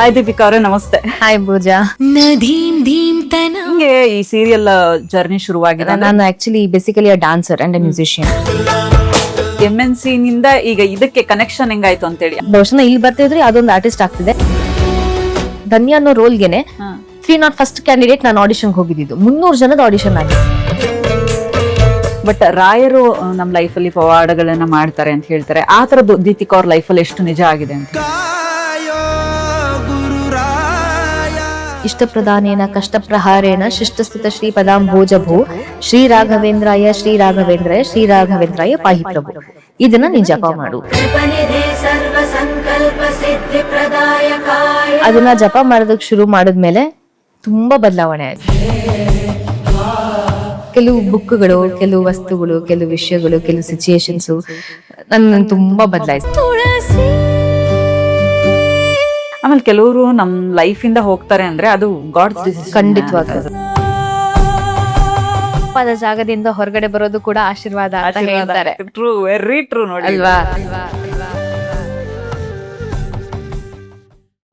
Hi Deepika ಅವರೇ, ನಮಸ್ತೆ. Hi ಪೂಜಾ. ನಿಮ್ಗೆ ಈ ಸೀರಿಯಲ್ ಜರ್ನಿ ಶುರುವಾಗಿದೆ? ನಾನು actually basically a dancer and a musician. MNC ನಿಂದ ಈಗ ಇದಕ್ಕೆ ಕನೆಕ್ಷನ್ ಹೆಂಗಾಯ್ತು ಅಂತೇಳಿ? ಬಹುಶಃ ಇಲ್ಲಿ ಬರ್ತಿದ್ರೆ ಅದೊಂದು ಆರ್ಟಿಸ್ಟ್ ಆಗ್ತಿದೆ. ಧನ್ಯ ಅನ್ನೋ ರೋಲ್ಗೆನೆ 301st ಕ್ಯಾಂಡಿಡೇಟ್ ನಾನು ಆಡಿಷನ್ಗೆ ಹೋಗಿದ್ದು. 300 ಜನದ ಆಡಿಷನ್ ಆಗಿದೆ. ಬಟ್ ರಾಯರು ನಮ್ಮ ಲೈಫಲ್ಲಿ ಪವಾಡಗಳನ್ನ ಮಾಡ್ತಾರೆ ಅಂತ ಹೇಳ್ತಾರೆ. ಆ ತರದ್ದು ದೀಪಿಕಾ ಅವ್ರ ಲೈಫಲ್ಲಿ ಎಷ್ಟು ನಿಜ ಆಗಿದೆ ಅಂತ? ಇಷ್ಟಪ್ರಧಾನೇನ ಕಷ್ಟಪ್ರಹಾರೇಣ ಶಿಷ್ಟಸ್ಥಿತ ಶ್ರೀ ಪದಾಂಭೋಜಭೂ ಶ್ರೀ ರಾಘವೇಂದ್ರಾಯ ಶ್ರೀ ರಾಘವೇಂದ್ರಾಯ ಶ್ರೀ ರಾಘವೇಂದ್ರಾಯ ಪಾಹಿ ಪ್ರಭು. ಇದನ್ನ ನೀನ್ ಜಪ ಮಾಡು. ಅದನ್ನ ಜಪ ಮಾಡೋದಕ್ಕೆ ಶುರು ಮಾಡಿದ್ಮೇಲೆ ತುಂಬಾ ಬದಲಾವಣೆ ಆಯ್ತು. ಕೆಲವು ಬುಕ್ಗಳು, ಕೆಲವು ವಸ್ತುಗಳು, ಕೆಲವು ವಿಷಯಗಳು, ಕೆಲವು ಸಿಚುಯೇಷನ್ಸ್ ನನ್ನ ತುಂಬಾ ಬದಲಾಯಿಸ್ತು. ಆಮೇಲೆ ಕೆಲವರು ನಮ್ ಲೈಫ್ ಇಂದ ಹೋಗ್ತಾರೆ ಅಂದ್ರೆ ಅದು ಗಾಡ್ಸ್ ಡಿಸಿಷನ್. ಖಂಡಿತವಾಗ ಪದ ಜಾಗದಿಂದ ಹೊರಗಡೆ ಬರೋದು ಕೂಡ ಆಶೀರ್ವಾದ ಅಂತ ಹೇಳ್ತಾರೆ. ಟ್ರೂ, ವೆರಿ ಟ್ರೂ ನೋಡಿ ಅಲ್ವಾ?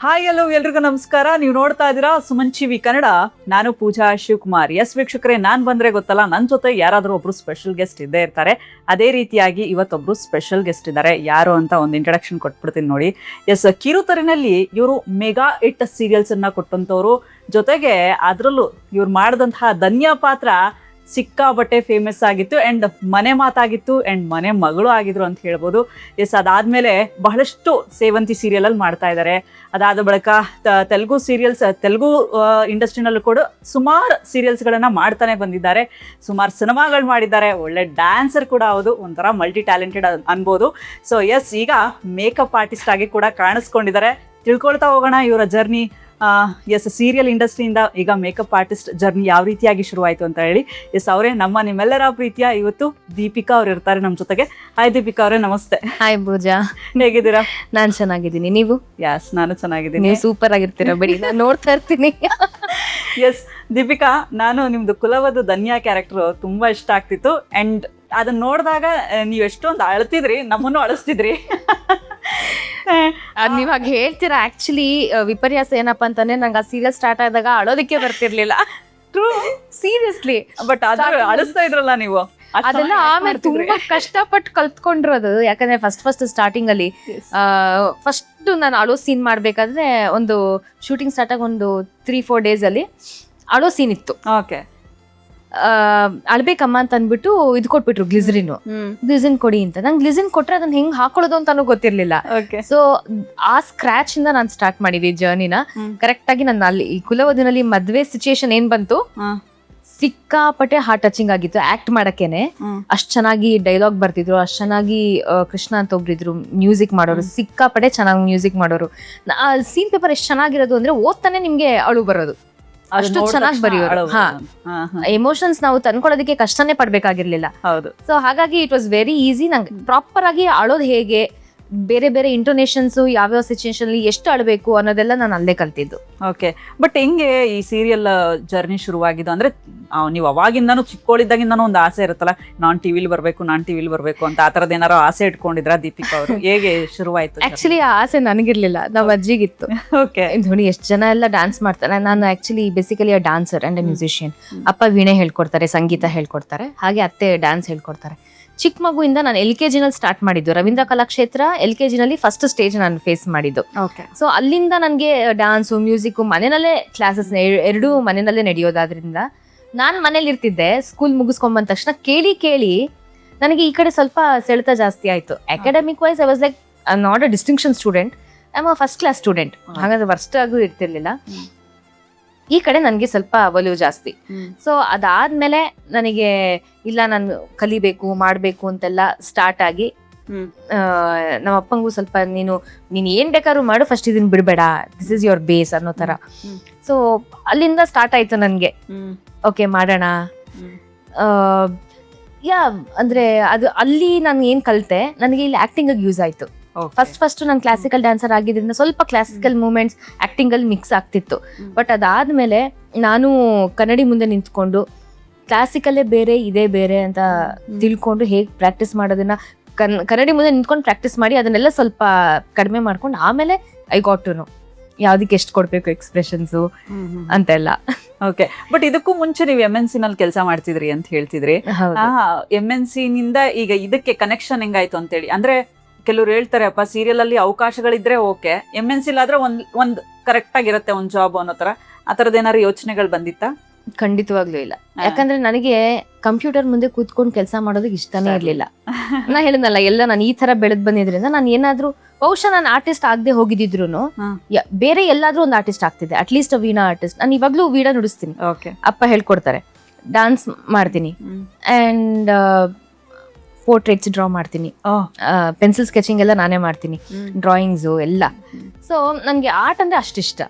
ಹಾಯ್, ಹಲೋ, ಎಲ್ರಿಗೂ ನಮಸ್ಕಾರ. ನೀವು ನೋಡ್ತಾ ಇದ್ದೀರಾ ಸುಮನ್ ಟಿವಿ ಕನ್ನಡ. ನಾನು ಪೂಜಾ ಶಿವಕುಮಾರ್. ಎಸ್ ವೀಕ್ಷಕರೇ, ನಾನ್ ಬಂದ್ರೆ ಗೊತ್ತಲ್ಲ, ನನ್ನ ಜೊತೆ ಯಾರಾದ್ರೂ ಒಬ್ರು ಸ್ಪೆಷಲ್ ಗೆಸ್ಟ್ ಇದ್ದೇ ಇರ್ತಾರೆ. ಅದೇ ರೀತಿಯಾಗಿ ಇವತ್ತೊಬ್ರು ಸ್ಪೆಷಲ್ ಗೆಸ್ಟ್ ಇದ್ದಾರೆ. ಯಾರು ಅಂತ ಒಂದು ಇಂಟ್ರಡಕ್ಷನ್ ಕೊಟ್ಬಿಡ್ತೀನಿ ನೋಡಿ. ಎಸ್, ಕಿರುತೆರೆನಲ್ಲಿ ಇವರು ಮೆಗಾ ಹಿಟ್ ಸೀರಿಯಲ್ಸ್ ಅನ್ನ ಕೊಟ್ಟಂತವ್ರು. ಜೊತೆಗೆ ಅದರಲ್ಲೂ ಇವ್ರು ಮಾಡಿದಂತಹ ಧನ್ಯ ಪಾತ್ರ ಸಿಕ್ಕಾಬಟ್ಟೆ ಫೇಮಸ್ ಆಗಿತ್ತು ಅಂಡ್ ಮನೆ ಮಾತಾಗಿತ್ತು ಅಂಡ್ ಮನೆ ಮಗಳು ಆಗಿದ್ರು ಅಂತ ಹೇಳ್ಬೋದು. ಎಸ್, ಅದಾದ್ಮೇಲೆ ಬಹಳಷ್ಟು ಸೇವಂತಿ ಸೀರಿಯಲ್ ಅಲ್ಲಿ ಮಾಡ್ತಾ ಇದ್ದಾರೆ. ಅದಾದ ಬಳಿಕ ತೆಲುಗು ಸೀರಿಯಲ್ಸ್, ತೆಲುಗು ಇಂಡಸ್ಟ್ರಿನಲ್ಲೂ ಕೂಡ ಸುಮಾರು ಸೀರಿಯಲ್ಸ್ಗಳನ್ನ ಮಾಡ್ತಾನೆ ಬಂದಿದ್ದಾರೆ. ಸುಮಾರು ಸಿನಿಮಾಗಳು ಮಾಡಿದ್ದಾರೆ. ಒಳ್ಳೆ ಡ್ಯಾನ್ಸರ್ ಕೂಡ ಹೌದು. ಒಂಥರ ಮಲ್ಟಿ ಟ್ಯಾಲೆಂಟೆಡ್ ಅನ್ಬೋದು. ಸೊ ಎಸ್, ಈಗ ಮೇಕಪ್ ಆರ್ಟಿಸ್ಟ್ ಆಗಿ ಕೂಡ ಕಾಣಿಸ್ಕೊಂಡಿದ್ದಾರೆ. ತಿಳ್ಕೊಳ್ತಾ ಹೋಗೋಣ ಇವರ ಜರ್ನಿ. ಎಸ್, ಸೀರಿಯಲ್ ಇಂಡಸ್ಟ್ರಿಯಿಂದ ಈಗ ಮೇಕಪ್ ಆರ್ಟಿಸ್ಟ್ ಜರ್ನಿ ಯಾವ ರೀತಿಯಾಗಿ ಶುರುವಾಯಿತು ಅಂತ ಹೇಳಿ. ಎಸ್, ಅವರೇ ನಿಮ್ಮೆಲ್ಲರ ಪ್ರೀತಿಯ ಇವತ್ತು ದೀಪಿಕಾ ಅವ್ರು ಇರ್ತಾರೆ ನಮ್ಮ ಜೊತೆಗೆ. ಹಾಯ್ ದೀಪಿಕಾ ಅವರೇ, ನಮಸ್ತೆ. ಹಾಯ್ ಪೂಜಾ, ಹೇಗಿದ್ದೀರಾ? ನಾನ್ ಚೆನ್ನಾಗಿದ್ದೀನಿ. ನೀವು? ಎಸ್, ನಾನು ಚೆನ್ನಾಗಿದ್ದೀನಿ. ನೀವು ಸೂಪರ್ ಆಗಿರ್ತೀರಾ ಬಿಡಿ, ನಾನು ನೋಡ್ತಾ ಇರ್ತೀನಿ. ಎಸ್ ದೀಪಿಕಾ, ನಾನು ನಿಮ್ದು ಕುಲವದು ಧನ್ಯ ಕ್ಯಾರೆಕ್ಟರ್ ತುಂಬಾ ಇಷ್ಟ ಆಗ್ತಿತ್ತು. ಅಂಡ್ ಅದನ್ನ ನೋಡಿದಾಗ ನೀವು ಎಷ್ಟೊಂದು ಅಳ್ತಿದ್ರಿ, ನಮ್ಮನ್ನು ಅಳಿಸ್ತಿದ್ರಿ. ನೀವ್ ಹಾಗೆ ಹೇಳ್ತೀರಾ. ಆಕ್ಚುಲಿ ವಿಪರ್ಯಾಸ ಏನಪ್ಪಾ ಅಂತಂದ್ರೆ, ನಂಗೆ ಆ ಸೀರಿಯಲ್ ಸ್ಟಾರ್ಟ್ ಆದಾಗ ಅಳೋದಕ್ಕೆ ಬರ್ತಿರ್ಲಿಲ್ಲ. True, seriously. ಬಟ್ ಅದು ಅಳಿಸ್ತಾ ಇದ್ರಲ್ಲ ನೀವು. ಅದೆಲ್ಲ ಆಮೇಲೆ ತುಂಬಾ ಕಷ್ಟಪಟ್ಟು ಕಲ್ತ್ಕೊಂಡಿರೋದು. ಯಾಕಂದ್ರೆ ಫಸ್ಟ್ ಸ್ಟಾರ್ಟಿಂಗ್ ಅಲ್ಲಿ ಫಸ್ಟ್ ನಾನು ಅಳೋ ಸೀನ್ ಮಾಡ್ಬೇಕಾದ್ರೆ ಒಂದು ಶೂಟಿಂಗ್ ಸ್ಟಾರ್ಟ್ ಆಗಿ ಒಂದು 3-4 ಡೇಸ್ ಅಲ್ಲಿ ಅಳೋ ಸೀನ್ ಇತ್ತು. ಓಕೆ. ಅಳ್ಬೇಕಮ್ಮ ಅಂತ ಅಂದ್ಬಿಟ್ಟು ಇದು ಕೊಟ್ಬಿಟ್ರು, ಗ್ಲಿಸರಿನ್ ಕೊಡಿ ಅಂತ. ನಂಗೆ ಗ್ಲಿಸರಿನ್ ಕೊಟ್ರೆ ಅದನ್ನ ಹೆಂಗ್ ಹಾಕೊಳ್ಳೋದು ಅಂತಾನು ಗೊತ್ತಿರ್ಲಿಲ್ಲ. ಸೊ ಆ ಸ್ಕ್ರಾಚ್ ಇಂದ ನಾನು ಸ್ಟಾರ್ಟ್ ಮಾಡಿದ್ವಿ ಜರ್ನಿನ. ಕರೆಕ್ಟ್ ಆಗಿ ನನ್ನ ಅಲ್ಲಿ ಈ ಕುಲವದಿನಲ್ಲಿ ಮದ್ವೆ ಸಿಚುಯೇಷನ್ ಏನ್ ಬಂತು, ಸಿಕ್ಕಾಪಟ್ಟೆ ಹಾರ್ಟ್ ಟಚಿಂಗ್ ಆಗಿತ್ತು. ಆಕ್ಟ್ ಮಾಡಕ್ಕೇನೆ ಅಷ್ಟ್ ಚೆನ್ನಾಗಿ ಡೈಲಾಗ್ ಬರ್ತಿದ್ರು, ಅಷ್ಟ್ ಚೆನ್ನಾಗಿ ಕೃಷ್ಣ ಅಂತ ಒಬ್ರಿದ್ರು ಮ್ಯೂಸಿಕ್ ಮಾಡೋರು, ಸಿಕ್ಕಾಪಟ್ಟೆ ಚೆನ್ನಾಗಿ ಮ್ಯೂಸಿಕ್ ಮಾಡೋರು. ಸೀನ್ ಪೇಪರ್ ಎಷ್ಟ್ ಚೆನ್ನಾಗಿರೋದು ಅಂದ್ರೆ ಓದ್ತಾನೆ ನಿಮ್ಗೆ ಅಳು ಬರೋದು, ಅಷ್ಟು ಚೆನ್ನಾಗಿ ಬರೆಯೋರು. ಎಮೋಷನ್ಸ್ ನಾವು ತಂದ್ಕೊಳ್ಳೋದಕ್ಕೆ ಕಷ್ಟನೇ ಪಡ್ಬೇಕಾಗಿರ್ಲಿಲ್ಲ. ಹೌದು. ಸೊ ಹಾಗಾಗಿ ಇಟ್ ವಾಸ್ ವೆರಿ ಈಸಿ. ನಂಗೆ ಪ್ರಾಪರ್ ಆಗಿ ಅಳೋದು ಹೇಗೆ, ಬೇರೆ ಬೇರೆ ಇಂಟೋನೇಷನ್ಸ್, ಯಾವ್ಯಾವ ಸಿಚುಯೇಷನ್ ಅಲ್ಲಿ ಎಷ್ಟು ಅಳಬೇಕು ಅನ್ನೋದೆಲ್ಲ ನಾನು ಅಲ್ಲೇ ಕಲ್ತಿದ್ದು. ಓಕೆ. ಬಟ್ ಹೆಂಗೆ ಈ ಸೀರಿಯಲ್ ಜರ್ನಿ ಶುರುವಾಗಿದ್ದು ಅಂದ್ರೆ, ನೀವು ಅವಾಗಿಂದಾನು ಚಿಕ್ಕೋಳಿದ್ದಾಗಿಂದಾನು ಒಂದು ಆಸೆ ಇರುತ್ತಲ್ಲ, ನಾನ್ ಟಿವಿಲಿ ಬರ್ಬೇಕು ಅಂತ. ಆ ತರದ್ ಏನಾರು ಆಸೆ ಇಟ್ಕೊಂಡಿದ್ರ ದೀಪಿಕಾ ಅವರು? ಹೇಗೆ ಶುರುವಾಯ್ತು? ಆಕ್ಚುಲಿ ಆ ಆಸೆ ನನಗಿರ್ಲಿಲ್ಲ, ನಮ್ಮ ಅಜ್ಜಿಗಿತ್ತು. ಓಕೆ. ನೋಡಿ ಎಷ್ಟು ಜನ ಎಲ್ಲ ಡ್ಯಾನ್ಸ್ ಮಾಡ್ತಾರೆ. ನಾನು actually basically a dancer and a musician. ಅಪ್ಪ ವೀಣೆ ಹೇಳ್ಕೊಡ್ತಾರೆ, ಸಂಗೀತ ಹೇಳ್ಕೊಡ್ತಾರೆ, ಹಾಗೆ ಅತ್ತೆ ಡ್ಯಾನ್ಸ್ ಹೇಳ್ಕೊಡ್ತಾರೆ. ಚಿಕ್ಕ ಮಗುವಿಂದ ನಾನು LKG ನಲ್ಲಿ ಸ್ಟಾರ್ಟ್ ಮಾಡಿದ್ದು. ರವೀಂದ್ರ ಕಲಾಕ್ಷೇತ್ರ LKG ನಲ್ಲಿ ಫಸ್ಟ್ ಸ್ಟೇಜ್ ನಾನು ಫೇಸ್ ಮಾಡಿದ್ದು. ಸೊ ಅಲ್ಲಿಂದ ನನಗೆ ಡ್ಯಾನ್ಸು, ಮ್ಯೂಸಿಕ್ ಮನೆಯಲ್ಲೇ ಕ್ಲಾಸಸ್ ಎರಡೂ ಮನೆಯಲ್ಲೇ ನಡೆಯೋದಾದ್ರಿಂದ ನಾನು ಮನೇಲಿ ಇರ್ತಿದ್ದೆ. ಸ್ಕೂಲ್ ಮುಗಿಸ್ಕೊಂಡ್ ತಕ್ಷಣ ಕೇಳಿ ನನಗೆ ಈ ಕಡೆ ಸ್ವಲ್ಪ ಸೆಳೆತ ಜಾಸ್ತಿ ಆಯ್ತು. Academic wise I was like not a distinction student, I am a first class student. ಹಾಗಾದ್ರೆ ವರ್ಸ್ಟ್ ಆಗೂ ಇರ್ತಿರ್ಲಿಲ್ಲ. ಈ ಕಡೆ ನನಗೆ ಸ್ವಲ್ಪ ಒಲವು ಜಾಸ್ತಿ. ಸೊ ಅದಾದ್ಮೇಲೆ ನನಗೆ ಇಲ್ಲ, ನಾನು ಕಲಿಬೇಕು ಮಾಡಬೇಕು ಅಂತೆಲ್ಲ ಸ್ಟಾರ್ಟ್ ಆಗಿ, ನಮ್ಮ ಅಪ್ಪಂಗೂ ಸ್ವಲ್ಪ ನೀನು ಏನ್ ಬೇಕಾದ್ರೂ ಮಾಡು, ಫಸ್ಟ್ ಇದನ್ನ ಬಿಡ್ಬೇಡ, ದಿಸ್ ಇಸ್ ಯುವರ್ ಬೇಸ್ ಅನ್ನೋ ತರ. ಸೊ ಅಲ್ಲಿಂದ ಸ್ಟಾರ್ಟ್ ಆಯ್ತು ನನ್ಗೆ. ಓಕೆ, ಮಾಡೋಣ. ಅಂದ್ರೆ ಅದು ಅಲ್ಲಿ ನಾನು ಏನ್ ಕಲಿತೆ, ನನಗೆ ಇಲ್ಲಿ ಆಕ್ಟಿಂಗ್ ಯೂಸ್ ಆಯ್ತು. ಫಸ್ಟ್ ನಾನು ಕ್ಲಾಸಿಕಲ್ ಡ್ಯಾನ್ಸರ್ ಆಗಿದ್ರಿಂದ ಸ್ವಲ್ಪ ಕ್ಲಾಸಿಕಲ್ ಮೂಮೆಂಟ್ಸ್ ಆಕ್ಟಿಂಗ್ ಅಲ್ಲಿ ಮಿಕ್ಸ್ ಆಗ್ತಿತ್ತು. ಬಟ್ ಅದಾದ್ಮೇಲೆ ನಾನು ಕನ್ನಡಿ ಮುಂದೆ ನಿಂತ್ಕೊಂಡು ಕ್ಲಾಸಿಕಲ್ಲೇ ಬೇರೆ ಇದೇ ಬೇರೆ ಅಂತ ತಿಳ್ಕೊಂಡು ಹೇಗೆ ಪ್ರಾಕ್ಟೀಸ್ ಮಾಡೋದನ್ನ ಕನ್ನಡಿ ಮುಂದೆ ನಿಂತ್ಕೊಂಡು ಪ್ರಾಕ್ಟೀಸ್ ಮಾಡಿ ಅದನ್ನೆಲ್ಲ ಸ್ವಲ್ಪ ಕಡಿಮೆ ಮಾಡ್ಕೊಂಡು ಆಮೇಲೆ ಐ ಗಾಟ್ ಟು ನೋ ಯಾವ್ದಕ್ಕೆ ಎಷ್ಟು ಕೊಡ್ಬೇಕು ಎಕ್ಸ್ಪ್ರೆಷನ್ಸು ಅಂತೆಲ್ಲ. ಓಕೆ, ಬಟ್ ಇದಕ್ಕೂ ಮುಂಚೆ ನೀವು MNC ನಲ್ಲಿ ಕೆಲಸ ಮಾಡ್ತಿದ್ರಿ ಅಂತ ಹೇಳ್ತಿದ್ರಿ. MNC ನಿಂದ ಈಗ ಇದಕ್ಕೆ ಕನೆಕ್ಷನ್ ಹೆಂಗಾಯ್ತು ಅಂತೇಳಿ, ಅಂದ್ರೆ ಕೆಲವ್ರು ಹೇಳ್ತಾರೆ ಅಪ್ಪ ಸೀರಿಯಲ್ ಅಲ್ಲಿ ಅವಕಾಶಗಳಿದ್ರೆ ಓಕೆ, MNC ಆದ್ರೆ ಒಂದ್ ಕರೆಕ್ಟ್ ಆಗಿರುತ್ತೆ ಒಂದ್ ಜಾಬ್ ಅನ್ನೋ ತರ. ಆ ತರದ ಏನಾದ್ರು ಯೋಚನೆಗಳು ಬಂದಿತ್ತಾ? ಖಂಡಿತವಾಗ್ಲೂ ಇಲ್ಲ. ಯಾಕಂದ್ರೆ ನನಗೆ ಕಂಪ್ಯೂಟರ್ ಮುಂದೆ ಕೂತ್ಕೊಂಡು ಕೆಲಸ ಮಾಡೋದಕ್ಕೆ ಇಷ್ಟನೇ ಇರ್ಲಿಲ್ಲ. ನಾ ಹೇಳಿದ್ನಲ್ಲ, ಎಲ್ಲ ನಾನು ಈ ತರ ಬೆಳೆದ್ ಬಂದಿದ್ರಿಂದ ನಾನು ಏನಾದ್ರೂ ಬಹುಶಃ ನಾನು ಆರ್ಟಿಸ್ಟ್ ಆಗದೆ ಹೋಗಿದ್ರು ಬೇರೆ ಎಲ್ಲಾದ್ರೂ ಒಂದು ಆರ್ಟಿಸ್ಟ್ ಆಗ್ತಿದ್ದೆ, ಅಟ್ಲೀಸ್ಟ್ ವೀಣಾ ಆರ್ಟಿಸ್ಟ್. ನಾನು ಇವಾಗ್ಲೂ ವೀಣಾ ನುಡಿಸ್ತೀನಿ, ಅಪ್ಪ ಹೇಳ್ಕೊಡ್ತಾರೆ, ಡಾನ್ಸ್ ಮಾಡ್ತೀನಿ ಅಂಡ್ ಪೋರ್ಟ್ರೇಟ್ಸ್ ಡ್ರಾ ಮಾಡ್ತೀನಿ, ಪೆನ್ಸಿಲ್ ಸ್ಕೆಚಿಂಗ್ ಎಲ್ಲ ನಾನೇ ಮಾಡ್ತೀನಿ, ಡ್ರಾಯಿಂಗ್ಸು ಎಲ್ಲ. ಸೊ ನನ್ಗೆ ಆರ್ಟ್ ಅಂದ್ರೆ ಅಷ್ಟಿಷ್ಟ.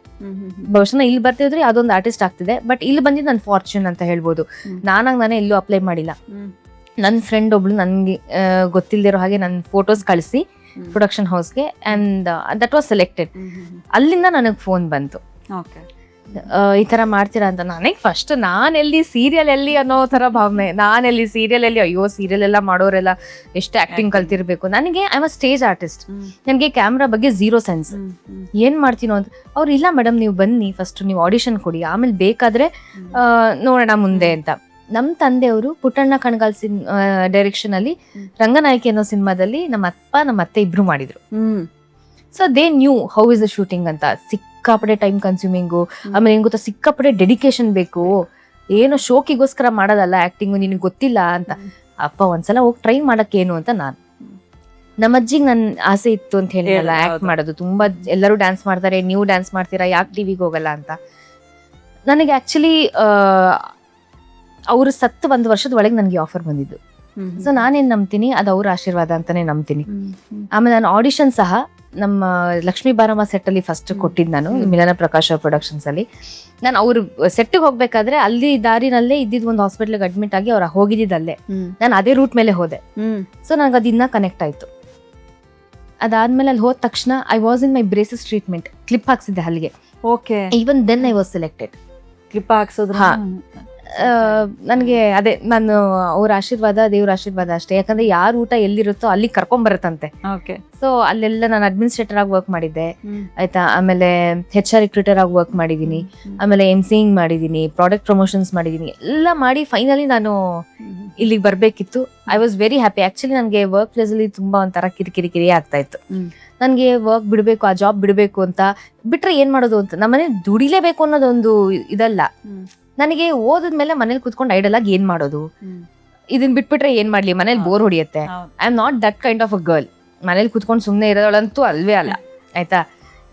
ಬಹುಶಃ ನಾ ಇಲ್ಲಿ ಬರ್ತಿದ್ರೆ ಅದೊಂದು ಆರ್ಟಿಸ್ಟ್ ಆಗ್ತಿದೆ, ಬಟ್ ಇಲ್ಲಿ ಬಂದಿದ್ದು ನನ್ನ ಫಾರ್ಚೂನ್ ಅಂತ ಹೇಳ್ಬೋದು. ನಾನೇ ಎಲ್ಲೂ ಅಪ್ಲೈ ಮಾಡಿಲ್ಲ. ನನ್ನ ಫ್ರೆಂಡ್ ಒಬ್ಳು ನನ್ಗೆ ಗೊತ್ತಿಲ್ದಿರೋ ಹಾಗೆ ನನ್ನ ಫೋಟೋಸ್ ಕಳಿಸಿ ಪ್ರೊಡಕ್ಷನ್ ಹೌಸ್ಗೆ, ಅಂಡ್ ದಟ್ ವಾಸ್ ಸೆಲೆಕ್ಟೆಡ್. ಅಲ್ಲಿಂದ ನನಗೆ ಫೋನ್ ಬಂತು, ಈ ತರ ಮಾಡ್ತೀರಾ ಅಂತ. ನನಗೆ ಫಸ್ಟ್ ನಾನೆಲ್ಲಿ ಸೀರಿಯಲ್ ಎಲ್ಲಿ ಅನ್ನೋ ತರ ಭಾವನೆ, ನಾನೆಲ್ಲಿ ಸೀರಿಯಲ್ ಎಲ್ಲಿ, ಅಯ್ಯೋ ಸೀರಿಯಲ್ ಎಲ್ಲ ಮಾಡೋರೆಲ್ಲ ಎಷ್ಟು ಆಕ್ಟಿಂಗ್ ಕಲ್ತಿರ್ಬೇಕು. ನನಗೆ I am a stage artist, ನನಗೆ ಕ್ಯಾಮ್ರಾ ಬಗ್ಗೆ ಝೀರೋ ಸೆನ್ಸ್. ಏನ್ ಮಾಡ್ತೀನೋ ಅಂತ ಅವ್ರು, ಇಲ್ಲ ಮೇಡಮ್ ನೀವು ಬನ್ನಿ, ಫಸ್ಟ್ ನೀವು ಆಡಿಷನ್ ಕೊಡಿ, ಆಮೇಲೆ ಬೇಕಾದ್ರೆ ನೋಡೋಣ ಮುಂದೆ ಅಂತ. ನಮ್ಮ ತಂದೆಯವರು ಪುಟ್ಟಣ್ಣ ಕಣಗಾಲ್ ಡೈರೆಕ್ಷನ್ ಅಲ್ಲಿ ರಂಗನಾಯಕಿ ಅನ್ನೋ ಸಿನಿಮಾದಲ್ಲಿ ನಮ್ಮ ಅಪ್ಪ ನಮ್ಮ ಅತ್ತೆ ಇಬ್ರು ಮಾಡಿದ್ರು. So they new how is the shooting ಅಂತ. ಸಿಕ್ಕಾಪಡೆ ಟೈಮ್ ಕನ್ಸ್ಯೂಮಿಂಗು, ಆಮೇಲೆ ಏನ್ ಗೊತ್ತಾ, ಸಿಕ್ಕಾಪಡೆ ಡೆಡಿಕೇಶನ್ ಬೇಕು, ಏನೋ ಶೋಕಿಗೋಸ್ಕರ ಮಾಡೋದಲ್ಲ ಆಕ್ಟಿಂಗು, ನಿನಗೆ ಗೊತ್ತಿಲ್ಲ ಅಂತ. ಅಪ್ಪ ಒಂದ್ಸಲ ಹೋಗಿ ಟ್ರೈ ಮಾಡಕ್ಕೇನು ಅಂತ ನಾನು. ನಮ್ಮ ಅಜ್ಜಿಗೆ ನನ್ ಆಸೆ ಇತ್ತು ಅಂತ ಹೇಳಿಲ್ಲ ಆಕ್ಟ್ ಮಾಡೋದು. ತುಂಬಾ ಎಲ್ಲರೂ ಡ್ಯಾನ್ಸ್ ಮಾಡ್ತಾರೆ, ನೀವು ಡ್ಯಾನ್ಸ್ ಮಾಡ್ತೀರಾ, ಯಾಕೆ ಟಿವಿಗೆ ಹೋಗಲ್ಲ ಅಂತ. ನನಗೆ ಆಕ್ಚುಲಿ ಅವರು ಸತ್ತು 1 ವರ್ಷದ ಒಳಗೆ ನನಗೆ ಆಫರ್ ಬಂದಿದ್ದು. ಸೊ ನಾನೇನ್ ನಂಬ್ತೀನಿ, ಅದು ಅವ್ರ ಆಶೀರ್ವಾದ ಅಂತಾನೆ ನಂಬ್ತೀನಿ. ಆಮೇಲೆ ನಾನು ಆಡಿಷನ್ ಸಹ ನಮ್ಮ ಲಕ್ಷ್ಮೀ ಬಾರಮ್ಮ ಸೆಟ್ ಅಲ್ಲಿ ಫಸ್ಟ್ ಕೊಟ್ಟಿದ್ದು ನಾನು, ಮಿಲನ ಪ್ರಕಾಶ್ ಅವ್ರ ಪ್ರೊಡಕ್ಷನ್ಸ್ ಅಲ್ಲಿ. ನಾನು ಅವ್ರ ಸೆಟ್ಗೆ ಹೋಗ್ಬೇಕಾದ್ರೆ ಅಲ್ಲಿ ದಾರಿನಲ್ಲೇ ಇದ್ದಿದ್ ಒಂದು ಹಾಸ್ಪಿಟಲ್ಗೆ ಅಡ್ಮಿಟ್ ಆಗಿ ಅವ್ರ ಹೋಗಿದ್ದಲ್ಲೇ, ನಾನು ಅದೇ ರೂಟ್ ಮೇಲೆ ಹೋದೆ. ಸೊ ನನಗೆ ಅದಿನ್ನ ಕನೆಕ್ಟ್ ಆಯ್ತು. ಅದಾದ್ಮೇಲೆ ಅಲ್ಲಿ ಹೋದ ತಕ್ಷಣ I was in my braces treatment, clip ಹಾಕ್ಸಿದ್ದೆ ಹಲ್ಲಿಗೆ. Even then I was selected. Clip ಹಾಕ್ಸೋದು ನನಗೆ ಅದೇ ನಾನು ಅವ್ರ ಆಶೀರ್ವಾದ, ದೇವ್ರ ಆಶೀರ್ವಾದ ಅಷ್ಟೇ. ಯಾಕಂದ್ರೆ ಯಾರ ಊಟ ಎಲ್ಲಿರುತ್ತೋ ಅಲ್ಲಿ ಕರ್ಕೊಂಡ್ ಬರುತ್ತಂತೆ. ಸೊ ಅಲ್ಲೆಲ್ಲ ನಾನು ಅಡ್ಮಿನಿಸ್ಟ್ರೇಟರ್ ಆಗಿ ವರ್ಕ್ ಮಾಡಿದ್ದೆ, ಆಯ್ತಾ. ಆಮೇಲೆ HR ರಿಕ್ರೂಟರ್ ಆಗಿ ವರ್ಕ್ ಮಾಡಿದೀನಿ, ಆಮೇಲೆ MCing ಮಾಡಿದೀನಿ, ಪ್ರಾಡಕ್ಟ್ ಪ್ರಮೋಷನ್ಸ್ ಮಾಡಿದೀನಿ, ಎಲ್ಲ ಮಾಡಿ ಫೈನಲಿ ನಾನು ಇಲ್ಲಿಗೆ ಬರ್ಬೇಕಿತ್ತು. I was very happy. Actually ನನಗೆ ವರ್ಕ್ ಪ್ಲೇಸ್ ಅಲ್ಲಿ ತುಂಬಾ ಒಂಥರ ಕಿರಿಕಿರಿ ಆಗ್ತಾ ಇತ್ತು. ನನ್ಗೆ ವರ್ಕ್ ಬಿಡ್ಬೇಕು, ಆ ಜಾಬ್ ಬಿಡ್ಬೇಕು ಅಂತ ಬಿಟ್ರೆ ಏನ್ ಮಾಡೋದು ಅಂತ. ನಮ್ಮನೆ ದುಡಿಲೇಬೇಕು ಅನ್ನೋದೊಂದು ಇದಲ್ಲ. ನನಗೆ ಓದಿದ್ಮೇಲೆ ಮನೇಲಿ ಕುತ್ಕೊಂಡು ಐಡಲ್ ಆಗಿ ಏನ್ ಮಾಡೋದು, ಇದನ್ ಬಿಟ್ಬಿಟ್ರೆ ಏನ್ ಮಾಡ್ಲಿ, ಮನೇಲಿ ಬೋರ್ ಹೊಡಿಯುತ್ತೆ. I am not that kind of a girl. ಮನೇಲಿ ಕುತ್ಕೊಂಡು ಸುಮ್ನೆ ಇರೋಳಂತೂ ಅಲ್ವೇ ಅಲ್ಲ, ಆಯ್ತಾ.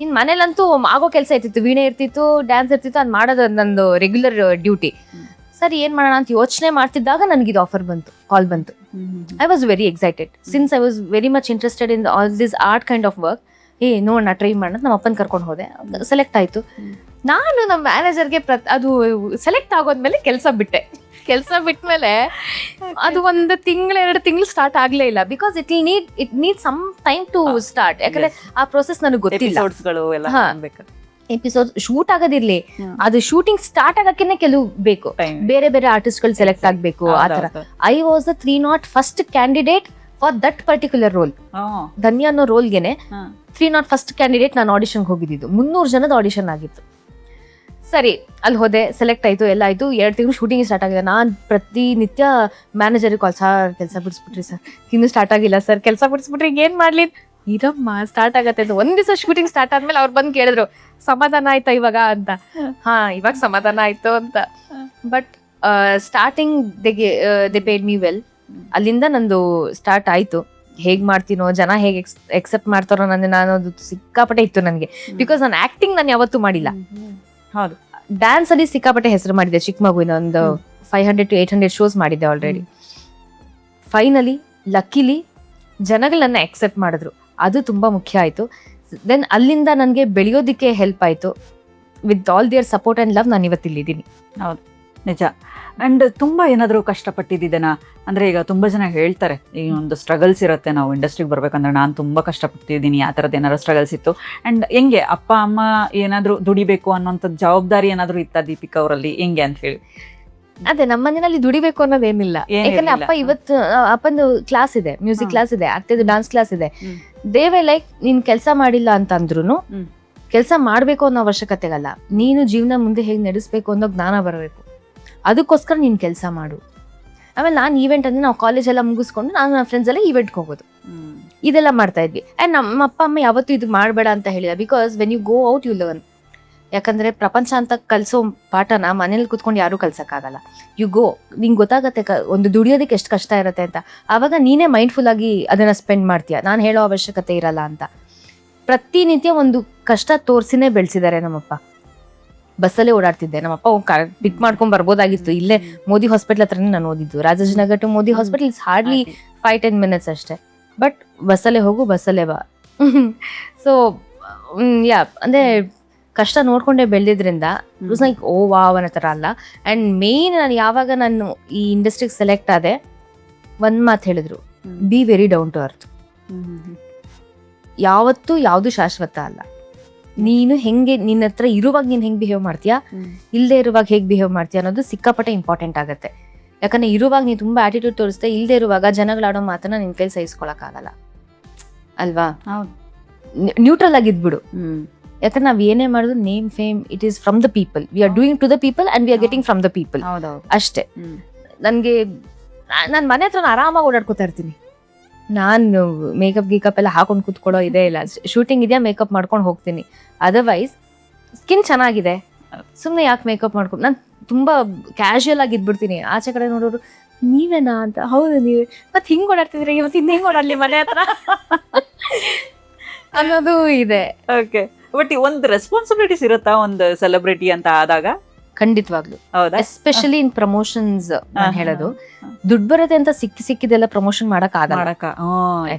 ಇನ್ ಮನೇಲಂತೂ ಆಗೋ ಕೆಲಸ ಇರ್ತಿತ್ತು, ವೀಣೆ ಇರ್ತಿತ್ತು, ಡ್ಯಾನ್ಸ್ ಇರ್ತಿತ್ತು, ಅದ್ ಮಾಡೋದು ನಂದು ರೆಗ್ಯುಲರ್ ಡ್ಯೂಟಿ. ಸರಿ ಏನ್ ಮಾಡೋಣ ಅಂತ ಯೋಚನೆ ಮಾಡ್ತಿದ್ದಾಗ ನನಗಿದು ಆಫರ್ ಬಂತು, ಕಾಲ್ ಬಂತು. I was very excited since I was very much interested in all this art kind of work. ನೋಡೋಣ ಟ್ರೈ ಮಾಡೋಣ, ನಮ್ಮ ಅಪ್ಪನ ಕರ್ಕೊಂಡು ಹೋದೆ, ಸೆಲೆಕ್ಟ್ ಆಯ್ತು. ನಾನು ನಮ್ಮ ಮ್ಯಾನೇಜರ್ಗೆ ಅದು ಸೆಲೆಕ್ಟ್ ಆಗೋದ್ಮೇಲೆ ಕೆಲಸ ಬಿಟ್ಮೇಲೆ ಅದು 1 ತಿಂಗಳು 2 ತಿಂಗಳು ಸ್ಟಾರ್ಟ್ ಆಗ್ಲೇ ಇಲ್ಲ. Because it need some time to start. ಯಾಕಂದ್ರೆ ಆ ಪ್ರೊಸೆಸ್ ನನಗೆ ಗೊತ್ತಿಲ್ಲ. ಎಪಿಸೋಡ್ ಶೂಟ್ ಆಗೋದಿರ್ಲಿ, ಅದು ಶೂಟಿಂಗ್ ಸ್ಟಾರ್ಟ್ ಆಗಕ್ಕೆನೆ ಕೆಲವು ಬೇಕು, ಬೇರೆ ಬೇರೆ ಆರ್ಟಿಸ್ಟ್ ಗಳು ಸೆಲೆಕ್ಟ್ ಆಗ್ಬೇಕು. ಆತರ I was the 301st candidate for that particular role. Dhanya ಅನ್ನೋ ರೋಲ್ಗೆನೆ 301st ಕ್ಯಾಂಡಿಡೇಟ್ ನಾನು ಆಡಿಷನ್ಗೆ ಹೋಗಿದ್ದು. 300 ಜನದ ಆಡಿಷನ್ ಆಗಿತ್ತು. ಸರಿ ಅಲ್ಲಿ ಹೋದೆ, ಸೆಲೆಕ್ಟ್ ಆಯ್ತು, ಎಲ್ಲ ಆಯ್ತು. 2 ತಿಂಗಳು ಶೂಟಿಂಗ್ ಸ್ಟಾರ್ಟ್ ಆಗಿದೆ. ನಾನು ಪ್ರತಿನಿತ್ಯ ಮ್ಯಾನೇಜರ್ಗೆ ಕಾಲ್, ಸರ್ ಕೆಲಸ ಬಿಡಿಸ್ಬಿಟ್ರಿ ಸರ್, ಇನ್ನೂ ಸ್ಟಾರ್ಟ್ ಆಗಿಲ್ಲ ಸರ್, ಕೆಲಸ ಬಿಡಿಸ್ಬಿಟ್ರಿ, ಈಗ ಏನ್ ಮಾಡ್ಲಿ, ಇರಮ್ಮ ಸ್ಟಾರ್ಟ್ ಆಗತ್ತೆ ಅಂತ. 1 ದಿವಸ ಶೂಟಿಂಗ್ ಸ್ಟಾರ್ಟ್ ಆದ್ಮೇಲೆ ಅವ್ರು ಬಂದು ಕೇಳಿದ್ರು, ಸಮಾಧಾನ ಆಯ್ತಾ ಇವಾಗ ಅಂತ. ಇವಾಗ ಸಮಾಧಾನ ಆಯ್ತು ಅಂತ. But starting they paid me well. ಅಲ್ಲಿಂದ ನಂದು ಸ್ಟಾರ್ಟ್ ಆಯ್ತು. ಹೇಗ್ ಮಾಡ್ತೀನೋ, ಜನ ಹೇಗೆ ಎಕ್ಸೆಪ್ಟ್ ಮಾಡ್ತಾರೋ ನಾನು ಅದು ಸಿಕ್ಕಾಪಟ್ಟೆ ಇತ್ತು ನನಗೆ. ಬಿಕಾಸ್ ನಾನು ಆಕ್ಟಿಂಗ್ ನಾನು ಯಾವತ್ತೂ ಮಾಡಿಲ್ಲ. ಹೌದು, ಡ್ಯಾನ್ಸ್ ಅಲ್ಲಿ ಸಿಕ್ಕಾಪಟ್ಟೆ ಹೆಸರು ಮಾಡಿದ್ದೆ. ಚಿಕ್ಕ ಮಗುವಿನ ಒಂದು 500 to 800 ಶೋಸ್ ಮಾಡಿದ್ದೆ ಆಲ್ರೆಡಿ. ಫೈನಲಿ ಲಕ್ಕಿಲಿ ಜನಗಳನ್ನ ಎಕ್ಸೆಪ್ಟ್ ಮಾಡಿದ್ರು, ಅದು ತುಂಬಾ ಮುಖ್ಯ ಆಯ್ತು. ದೆನ್ ಅಲ್ಲಿಂದ ನನಗೆ ಬೆಳೆಯೋದಿಕ್ಕೆ ಹೆಲ್ಪ್ ಆಯ್ತು. With all their support and love ನಾನು ಇವತ್ತಿಲ್ಲಿದ್ದೀನಿ. ಹೌದು, ನಿಜ. ಅಂಡ್ ತುಂಬಾ ಏನಾದ್ರು ಕಷ್ಟಪಟ್ಟಿದ್ದೇನಾ ಅಂದ್ರೆ, ಈಗ ತುಂಬಾ ಜನ ಹೇಳ್ತಾರೆ ಈ ಒಂದು ಸ್ಟ್ರಗಲ್ಸ್ ಇರುತ್ತೆ, ನಾವು ಇಂಡಸ್ಟ್ರಿಗೆ ಬರ್ಬೇಕಂದ್ರೆ ನಾನು ತುಂಬಾ ಕಷ್ಟಪಟ್ಟಿದ್ದೀನಿ, ಆ ಥರದ್ದು ಏನಾದ್ರು ಸ್ಟ್ರಗಲ್ಸ್ ಇತ್ತು. ಅಂಡ್ ಹೆಂಗೆ ಅಪ್ಪ ಅಮ್ಮ ಏನಾದ್ರು ದುಡಿಬೇಕು ಅನ್ನೋಂಥದ್ದು ಜವಾಬ್ದಾರಿ ಏನಾದ್ರು ಇತ್ತ ದೀಪಿಕಾ ಅವರಲ್ಲಿ, ಹೆಂಗೆ ಅಂತ ಹೇಳಿ? ಅದೇ ನಮ್ಮ ಮನೆಯಲ್ಲಿ ದುಡಿಬೇಕು ಅನ್ನೋದೇನಿಲ್ಲ. ಯಾಕಂದ್ರೆ ಅಪ್ಪ ಇವತ್ತು ಅಪ್ಪಂದು ಕ್ಲಾಸ್ ಇದೆ, ಮ್ಯೂಸಿಕ್ ಕ್ಲಾಸ್ ಇದೆ, ಅತ್ತೆದು ಡಾನ್ಸ್ ಕ್ಲಾಸ್ ಇದೆ. ದೇವೇ ಲೈಕ್ ನೀನ್ ಕೆಲಸ ಮಾಡಿಲ್ಲ ಅಂತ ಅಂದ್ರುನು ಕೆಲಸ ಮಾಡಬೇಕು ಅನ್ನೋ ಅವಶ್ಯಕತೆಗಲ್ಲ, ನೀನು ಜೀವನ ಮುಂದೆ ಹೇಗೆ ನಡೆಸಬೇಕು ಅನ್ನೋ ಜ್ಞಾನ ಬರಬೇಕು, ಅದಕ್ಕೋಸ್ಕರ ನೀನು ಕೆಲಸ ಮಾಡು. ಆಮೇಲೆ ನಾನು ಈವೆಂಟ್ ಅಂದರೆ ನಾವು ಕಾಲೇಜ್ ಎಲ್ಲ ಮುಗಿಸ್ಕೊಂಡು ನಾನು ನನ್ನ ಫ್ರೆಂಡ್ಸ್ ಎಲ್ಲ ಈವೆಂಟ್ಗೆ ಹೋಗೋದು, ಇದೆಲ್ಲ ಮಾಡ್ತಾ ಇದ್ವಿ. ಆ್ಯಂಡ್ ನಮ್ಮ ಅಪ್ಪ ಅಮ್ಮ ಯಾವತ್ತೂ ಇದು ಮಾಡಬೇಡ ಅಂತ ಹೇಳಿದ, because when you go out you learn. ಯಾಕಂದರೆ ಪ್ರಪಂಚ ಅಂತ ಕಲಿಸೋ ಪಾಠನ ಮನೇಲಿ ಕೂತ್ಕೊಂಡು ಯಾರೂ ಕಲ್ಸೋಕ್ಕಾಗಲ್ಲ. ಯು ಗೋ, ನಿಂಗೆ ಗೊತ್ತಾಗತ್ತೆ ಒಂದು ದುಡಿಯೋದಕ್ಕೆ ಎಷ್ಟು ಕಷ್ಟ ಇರುತ್ತೆ ಅಂತ. ಆವಾಗ ನೀನೇ ಮೈಂಡ್ಫುಲ್ ಆಗಿ ಅದನ್ನು ಸ್ಪೆಂಡ್ ಮಾಡ್ತೀಯ, ನಾನು ಹೇಳೋ ಅವಶ್ಯಕತೆ ಇರಲ್ಲ ಅಂತ. ಪ್ರತಿನಿತ್ಯ ಒಂದು ಕಷ್ಟ ತೋರಿಸಿನೇ ಬೆಳೆಸಿದ್ದಾರೆ ನಮ್ಮಪ್ಪ. ಬಸ್ಸಲ್ಲೇ ಓಡಾಡ್ತಿದ್ದೆ, ನಮ್ಮಪ್ಪ ಪಿಕ್ ಮಾಡ್ಕೊಂಡ್ ಬರ್ಬೋದಾಗಿತ್ತು, ಇಲ್ಲೇ ಮೋದಿ ಹಾಸ್ಪಿಟಲ್ ಹತ್ರನೇ ನಾನು ಓದಿದ್ದು. Rajajinagar to Modi hospital it's hardly 5-10 minutes ಅಷ್ಟೇ. ಬಟ್ ಬಸ್ಸಲ್ಲೇ ಹೋಗು, ಬಸ್ಸಲ್ಲೇ ಬಾ. ಸೊ ಯಾ, ಅಂದರೆ ಕಷ್ಟ ನೋಡ್ಕೊಂಡೇ ಬೆಳೆದಿದ್ರಿಂದ it was like oh wow ಅನ್ನೋ ಥರ ಅಲ್ಲ. ಆ್ಯಂಡ್ ಮೇಯ್ನ್ ನಾನು ಯಾವಾಗ ನಾನು ಈ ಇಂಡಸ್ಟ್ರಿಗೆ ಸೆಲೆಕ್ಟ್ ಆದೆ, ಒಂದು ಮಾತು ಹೇಳಿದ್ರು, be very down to earth. ಯಾವತ್ತೂ ಯಾವುದು ಶಾಶ್ವತ ಅಲ್ಲ. ನೀನು ಹೆಂಗೆ ನಿನ್ನ ಹತ್ರ ಇರುವಾಗ ನೀನು ಹೆಂಗೆ ಬಿಹೇವ್ ಮಾಡ್ತೀಯಾ, ಇಲ್ಲದೆ ಇರುವಾಗ ಹೇಗೆ ಬಿಹೇವ್ ಮಾಡ್ತೀಯ ಅನ್ನೋದು ಸಿಕ್ಕಾಪಟ್ಟೆ ಇಂಪಾರ್ಟೆಂಟ್ ಆಗುತ್ತೆ. ಯಾಕಂದ್ರೆ ಇರುವಾಗ ನೀನು ತುಂಬ ಆಟಿಟ್ಯೂಡ್ ತೋರಿಸ್ತೆ, ಇಲ್ಲದೆ ಇರುವಾಗ ಜನಗಳಾಡೋ ಮಾತನ್ನ ನಿನ್ನ ಕೈ ಸಹಿಸ್ಕೊಳಕ್ಕಾಗಲ್ಲ ಅಲ್ವಾ. ನ್ಯೂಟ್ರಲ್ ಆಗಿದ್ಬಿಡು. ಯಾಕಂದ್ರೆ ನಾವ್ ಏನೇ ಮಾಡಿದ್ರು name fame it is from the people. We are doing to the people and we are getting from the people ಅಷ್ಟೇ. ನನ್ಗೆ ನಾನು ಮನೆ ಹತ್ರ ಆರಾಮಾಗಿ ಓಡಾಡ್ಕೊತಾ ಇರ್ತೀನಿ. ನಾನು ಮೇಕಪ್ ಗೀಕಪ್ ಎಲ್ಲ ಹಾಕೊಂಡು ಕೂತ್ಕೊಳ್ಳೋ ಇದೇ ಇಲ್ಲ. ಶೂಟಿಂಗ್ ಇದೆಯಾ ಮೇಕಪ್ ಮಾಡ್ಕೊಂಡು ಹೋಗ್ತೀನಿ. ಅದರ್ವೈಸ್ ಸ್ಕಿನ್ ಚೆನ್ನಾಗಿದೆ, ಸುಮ್ಮನೆ ಯಾಕೆ ಮೇಕಪ್ ಮಾಡ್ಕೊಂಡು ನಾನು ತುಂಬ ಕ್ಯಾಶುಯಲ್ ಆಗಿ ಇದ್ಬಿಡ್ತೀನಿ. ಆಚೆ ಕಡೆ ನೋಡೋರು ನೀವೇನಾ ಅಂತ, ಹೌದು ನೀವೇ, ಮತ್ತೆ ಹಿಂಗೆ ಓಡಾಡ್ತಿದ್ರೆ ಇವತ್ತು ಇನ್ನು ಹೆಂಗೆ ಓಡಾಡ್ಲಿ ಮನೆ ಹತ್ರ ಅನ್ನೋದು ಇದೆ. ಓಕೆ, ಬಟ್ ಒಂದು ರೆಸ್ಪಾನ್ಸಿಬಿಲಿಟೀಸ್ ಇರುತ್ತಾ ಒಂದು ಸೆಲೆಬ್ರಿಟಿ ಅಂತ ಆದಾಗ? ಖಂಡಿತವಾಗ್ಲು, ಹೌದಾ? Especially in promotions. ನಾನು ಹೇಳೋದು ದುಡ್ಡು ಬರುತ್ತೆ ಅಂತ ಸಿಕ್ಕಿದೆಲ್ಲ ಪ್ರಮೋಷನ್ ಮಾಡಕ್ ಆಗಲ್ಲ.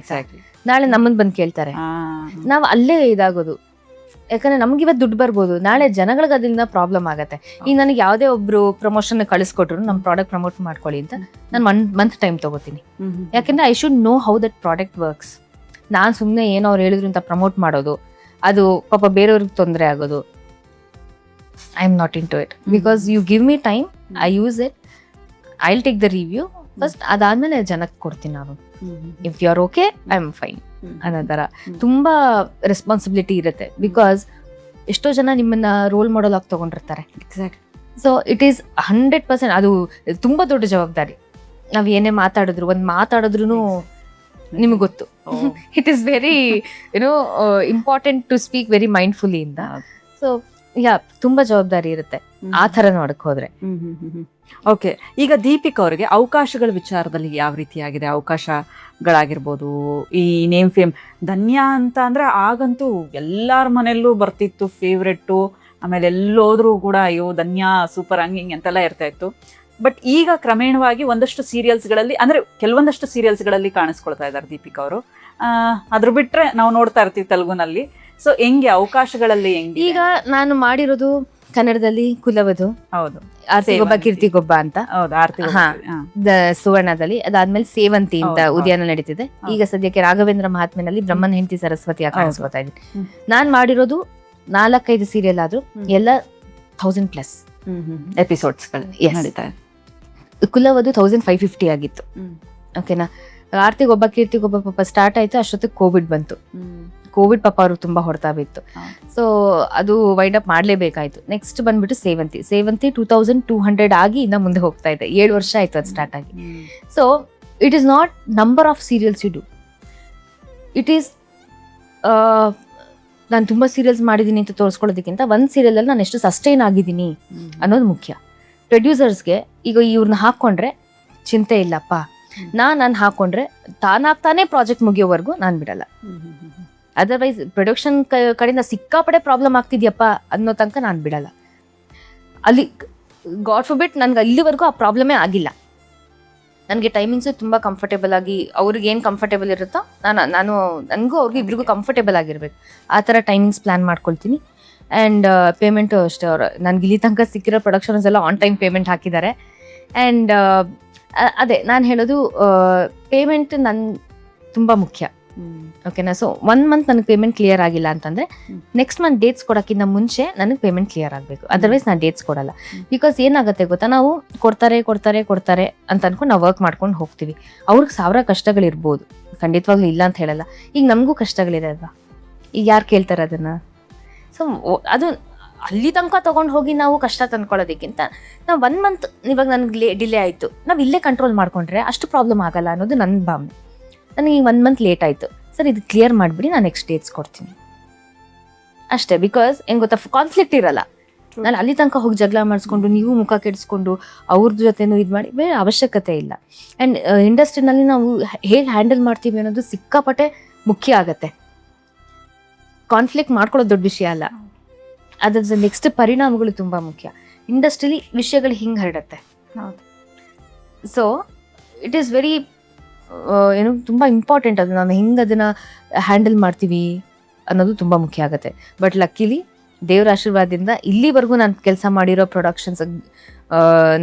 ನಾಳೆ ನಮ್ಮನ್ ಬಂದ್ ಕೇಳ್ತಾರೆ, ನಾವ್ ಅಲ್ಲೇ ಇದಾಗೋದು. ಯಾಕಂದ್ರೆ ನಮ್ಗೆ ಇವತ್ತು ದುಡ್ಡು ಬರ್ಬೋದು, ನಾಳೆ ಜನಗಳಿಗೆ ಅದರಿಂದ ಪ್ರಾಬ್ಲಮ್ ಆಗತ್ತೆ. ಈಗ ನನಗೆ ಯಾವುದೇ ಒಬ್ರು ಪ್ರಮೋಷನ್ ಕಳಿಸ್ಕೊಟ್ರು ನಮ್ಮ ಪ್ರಾಡಕ್ಟ್ ಪ್ರಮೋಟ್ ಮಾಡ್ಕೊಳ್ಳಿ ಅಂತ, ನಾನು ಮಂತ್ ಟೈಮ್ ತಗೋತೀನಿ. ಯಾಕಂದ್ರೆ I should know how that product works. ನಾನು ಸುಮ್ಮನೆ ಏನೋ ಅವ್ರು ಹೇಳಿದ್ರು ಅಂತ ಪ್ರಮೋಟ್ ಮಾಡೋದು, ಅದು ಪಾಪ ಬೇರೆಯವ್ರಿಗೆ ತೊಂದರೆ ಆಗೋದು, I am not into it. Because you give me time, I use it, I will take the review first, ಅದಾದ್ಮೇಲೆ ಜನಕ್ಕೆ ಕೊಡ್ತೀನಿ ನಾನು. If you are okay I am fine ಅನ್ನೋ ಥರ ತುಂಬಾ ರೆಸ್ಪಾನ್ಸಿಬಿಲಿಟಿ ಇರುತ್ತೆ. ಬಿಕಾಸ್ ಎಷ್ಟೋ ಜನ ನಿಮ್ಮನ್ನ ರೋಲ್ ಮಾಡಲ್ ಆಗಿ ತಗೊಂಡಿರ್ತಾರೆ. ಸೊ ಇಟ್ ಈಸ್ 100%, ಅದು ತುಂಬಾ ದೊಡ್ಡ ಜವಾಬ್ದಾರಿ. ನಾವ್ ಏನೇ ಮಾತಾಡಿದ್ರು ನಿಮಗೆ ಗೊತ್ತು, it is very important to speak very mindfully ಇಂದ. ಸೊ ಯಾ, ತುಂಬಾ ಜವಾಬ್ದಾರಿ ಇರುತ್ತೆ ಆ ಥರ ನೋಡಕ್ ಹೋದ್ರೆ. ಓಕೆ, ಈಗ ದೀಪಿಕಾ ಅವರಿಗೆ ಅವಕಾಶಗಳ ವಿಚಾರದಲ್ಲಿ ಯಾವ ರೀತಿಯಾಗಿದೆ? ಅವಕಾಶಗಳಾಗಿರ್ಬೋದು, ಈ ನೇಮ್ ಫೇಮ್ ಧನ್ಯಾ ಅಂತ ಅಂದ್ರೆ ಆಗಂತೂ ಎಲ್ಲಾರ ಮನೆಯಲ್ಲೂ ಬರ್ತಿತ್ತು, ಫೇವ್ರೆಟ್ಟು. ಆಮೇಲೆ ಎಲ್ಲೋದ್ರೂ ಕೂಡ ಅಯ್ಯೋ ಧನ್ಯಾ ಸೂಪರ್ ಹಂಗಿಂಗ್ ಅಂತೆಲ್ಲ ಇರ್ತಾ ಇತ್ತು. ಬಟ್ ಈಗ ಕ್ರಮೇಣವಾಗಿ ಒಂದಷ್ಟು ಸೀರಿಯಲ್ಸ್ಗಳಲ್ಲಿ, ಅಂದ್ರೆ ಕೆಲವೊಂದಷ್ಟು ಸೀರಿಯಲ್ಸ್ಗಳಲ್ಲಿ ಕಾಣಿಸ್ಕೊಳ್ತಾ ಇದ್ದಾರೆ ದೀಪಿಕಾ ಅವರು. ಅದ್ರ ಬಿಟ್ರೆ ನಾವು ನೋಡ್ತಾ ಇರ್ತೀವಿ ತೆಲುಗುನಲ್ಲಿ. ಸೊ ಹೆಂಗೆ ಅವಕಾಶಗಳಲ್ಲಿ ಹೆಂಗೆ? ಈಗ ನಾನು ಮಾಡಿರೋದು ಕನ್ನಡದಲ್ಲಿ ಕುಲವಧು, ಹೌದು, ಆರ್ತಿಗೊಬ್ಬ ಕೀರ್ತಿಗೊಬ್ಬ ಅಂತ, ಸುವರ್ಣದಲ್ಲಿ. ಅದಾದ್ಮೇಲೆ ಸೇವಂತಿ ಅಂತ ಉದಯನ ನಡೀತಿದೆ. ಈಗ ಸದ್ಯಕ್ಕೆ ರಾಘವೇಂದ್ರ ಮಹಾತ್ಮೆನಲ್ಲಿ ಬ್ರಹ್ಮನ್ ಹೆಂಡತಿ ಸರಸ್ವತಿ ಕಾಣಿಸ್ಕೊತಾ ಇದ್ದೀನಿ. ನಾನ್ ಮಾಡಿರೋದು 4-5 ಸೀರಿಯಲ್ ಆದ್ರೂ ಎಲ್ಲ 1000+ ಎಪಿಸೋಡ್ಸ್ಗಳು ನಡೀತಾ ಇದೆ. ಕುಲವಧು 1550 ಆಗಿತ್ತು. ಓಕೆನಾ. ಆರ್ತಿಗೊಬ್ಬ ಕೀರ್ತಿಗೊಬ್ಬ ಪಾಪ ಸ್ಟಾರ್ಟ್ ಆಯ್ತು, ಅಷ್ಟೊತ್ತಿಗೆ ಕೋವಿಡ್ ಬಂತು. ಕೋವಿಡ್ ಪಾಪ ಅವ್ರಿಗೆ ತುಂಬಾ ಹೊಡ್ತಾ ಬಿತ್ತು. ಸೊ ಅದು ವೈಂಡ್ ಅಪ್ ಮಾಡ್ಲೇಬೇಕಾಯ್ತು. ನೆಕ್ಸ್ಟ್ ಬಂದ್ಬಿಟ್ಟು ಸೇವಂತಿ 2200 ಆಗಿ ಇನ್ನ ಮುಂದೆ ಹೋಗ್ತಾ ಇದೆ. 7 ವರ್ಷ ಆಯ್ತು ಅದು ಸ್ಟಾರ್ಟ್ ಆಗಿ. So it is not number of serials you do, it is ನಾನು ತುಂಬಾ ಸೀರಿಯಲ್ಸ್ ಮಾಡಿದೀನಿ ಅಂತ ತೋರಿಸ್ಕೊಳ್ಳೋದಕ್ಕಿಂತ ಒಂದು ಸೀರಿಯಲ್ ಅಲ್ಲಿ ನಾನು ಎಷ್ಟು ಸಸ್ಟೈನ್ ಆಗಿದ್ದೀನಿ ಅನ್ನೋದು ಮುಖ್ಯ. ಪ್ರೊಡ್ಯೂಸರ್ಸ್ಗೆ ಈಗ ಇವ್ರನ್ನ ಹಾಕೊಂಡ್ರೆ ಚಿಂತೆ ಇಲ್ಲಪ್ಪ, ನಾನು ಹಾಕೊಂಡ್ರೆ ತಾನಾಗ್ತಾನೆ ಪ್ರಾಜೆಕ್ಟ್ ಮುಗಿಯೋವರೆಗೂ ನಾನು ಬಿಡಲ್ಲ. ಅದರ್ವೈಸ್ ಪ್ರೊಡಕ್ಷನ್ ಕಡೆಯಿಂದ ಸಿಕ್ಕಾಪಡೆ ಪ್ರಾಬ್ಲಮ್ ಆಗ್ತಿದ್ಯಪ್ಪ ಅನ್ನೋ ತನಕ ನಾನು ಬಿಡಲ್ಲ. ಅಲ್ಲಿ ಗಾಡ್ ಫಾರ್ಬಿಡ್ ನನ್ಗೆ ಇಲ್ಲಿವರೆಗೂ ಆ ಪ್ರಾಬ್ಲಮೇ ಆಗಿಲ್ಲ. ನನಗೆ ಟೈಮಿಂಗ್ಸು ತುಂಬ ಕಂಫರ್ಟೇಬಲ್ ಆಗಿ, ಅವ್ರಿಗೆ ಏನು ಕಂಫರ್ಟೇಬಲ್ ಇರುತ್ತೋ ನನಗೂ ಅವ್ರಿಗೆ ಇಬ್ರಿಗೂ ಕಂಫರ್ಟೇಬಲ್ ಆಗಿರ್ಬೇಕು ಆ ಥರ ಟೈಮಿಂಗ್ಸ್ ಪ್ಲ್ಯಾನ್ ಮಾಡ್ಕೊಳ್ತೀನಿ. ಆ್ಯಂಡ್ ಪೇಮೆಂಟು ಅಷ್ಟೇ, ಅವರು ನನಗೆ ಇಲ್ಲಿ ತನಕ ಸಿಕ್ಕಿರೋ ಪ್ರೊಡಕ್ಷನ್ಸ್ ಎಲ್ಲ ಆನ್ ಟೈಮ್ ಪೇಮೆಂಟ್ ಹಾಕಿದ್ದಾರೆ. ಆ್ಯಂಡ್ ಅದೇ ನಾನು ಹೇಳೋದು, ಪೇಮೆಂಟ್ ತುಂಬ ಮುಖ್ಯ. ಓಕೆನಾ. ಸೊ 1 ಮಂತ್ ನನಗೆ ಪೇಮೆಂಟ್ ಕ್ಲಿಯರ್ ಆಗಿಲ್ಲ ಅಂತಂದರೆ ನೆಕ್ಸ್ಟ್ ಮಂತ್ ಡೇಟ್ಸ್ ಕೊಡೋಕ್ಕಿಂತ ಮುಂಚೆ ನನಗೆ ಪೇಮೆಂಟ್ ಕ್ಲಿಯರ್ ಆಗಬೇಕು. ಅದರ್ವೈಸ್ ನಾನು ಡೇಟ್ಸ್ ಕೊಡಲ್ಲ. ಬಿಕಾಸ್ ಏನಾಗುತ್ತೆ ಗೊತ್ತಾ, ನಾವು ಕೊಡ್ತಾರೆ ಅಂತ ಅನ್ಕೊಂಡು ನಾವು ವರ್ಕ್ ಮಾಡ್ಕೊಂಡು ಹೋಗ್ತೀವಿ. ಅವ್ರಿಗೆ 1000 ಕಷ್ಟಗಳಿರ್ಬೋದು, ಖಂಡಿತವಾಗ್ಲೂ ಇಲ್ಲ ಅಂತ ಹೇಳಲ್ಲ. ಈಗ ನಮಗೂ ಕಷ್ಟಗಳಿದೆ ಅಲ್ವಾ, ಈಗ ಯಾರು ಕೇಳ್ತಾರೆ ಅದನ್ನು? ಸೊ ಅದು ಅಲ್ಲಿ ತನಕ ತೊಗೊಂಡು ಹೋಗಿ ನಾವು ಕಷ್ಟ ತಂದ್ಕೊಳ್ಳೋದಕ್ಕಿಂತ ನಾವು 1 ಮಂತ್ ಇವಾಗ ನನಗೆ ಡಿಲೇ ಆಯಿತು, ನಾವು ಇಲ್ಲೇ ಕಂಟ್ರೋಲ್ ಮಾಡ್ಕೊಂಡ್ರೆ ಅಷ್ಟು ಪ್ರಾಬ್ಲಮ್ ಆಗಲ್ಲ ಅನ್ನೋದು ನನ್ನ ಭಾವನೆ. ನನಗೆ 1 ಮಂತ್ ಲೇಟ್ ಆಯಿತು, ಸರ್ ಇದು ಕ್ಲಿಯರ್ ಮಾಡಿಬಿಡಿ, ನಾನು ನೆಕ್ಸ್ಟ್ ಡೇಟ್ಸ್ ಕೊಡ್ತೀನಿ ಅಷ್ಟೇ. ಬಿಕಾಸ್ ಹೆಂಗೆ ಗೊತ್ತಾ, ಕಾನ್ಫ್ಲಿಕ್ಟ್ ಇರಲ್ಲ. ನಾನು ಅಲ್ಲಿ ತನಕ ಹೋಗಿ ಜಗಳ ಮಾಡಿಸ್ಕೊಂಡು ನೀವು ಮುಖ ಕೆಡಿಸ್ಕೊಂಡು ಅವ್ರ ಜೊತೆನೂ ಇದು ಮಾಡಿ ಬೇರೆ ಅವಶ್ಯಕತೆ ಇಲ್ಲ. ಆ್ಯಂಡ್ ಇಂಡಸ್ಟ್ರಿನಲ್ಲಿ ನಾವು ಹೇಗೆ ಹ್ಯಾಂಡಲ್ ಮಾಡ್ತೀವಿ ಅನ್ನೋದು ಸಿಕ್ಕಾಪಟ್ಟೆ ಮುಖ್ಯ ಆಗತ್ತೆ. ಕಾನ್ಫ್ಲಿಕ್ಟ್ ಮಾಡ್ಕೊಳ್ಳೋದು ದೊಡ್ಡ ವಿಷಯ ಅಲ್ಲ, ಅದ್ರ ನೆಕ್ಸ್ಟ್ ಪರಿಣಾಮಗಳು ತುಂಬ ಮುಖ್ಯ. ಇಂಡಸ್ಟ್ರಿಲಿ ವಿಷಯಗಳು ಹಿಂಗೆ ಹರಡತ್ತೆ. ಸೊ ಇಟ್ ಈಸ್ ವೆರಿ ಏನು ತುಂಬ ಇಂಪಾರ್ಟೆಂಟ್. ಅದು ನಾವು ಹೆಂಗೆ ಅದನ್ನು ಹ್ಯಾಂಡಲ್ ಮಾಡ್ತೀವಿ ಅನ್ನೋದು ತುಂಬ ಮುಖ್ಯ ಆಗುತ್ತೆ. ಬಟ್ ಲಕ್ಕಿಲಿ ದೇವರ ಆಶೀರ್ವಾದದಿಂದ ಇಲ್ಲಿವರೆಗೂ ನಾನು ಕೆಲಸ ಮಾಡಿರೋ ಪ್ರೊಡಕ್ಷನ್ಸ್,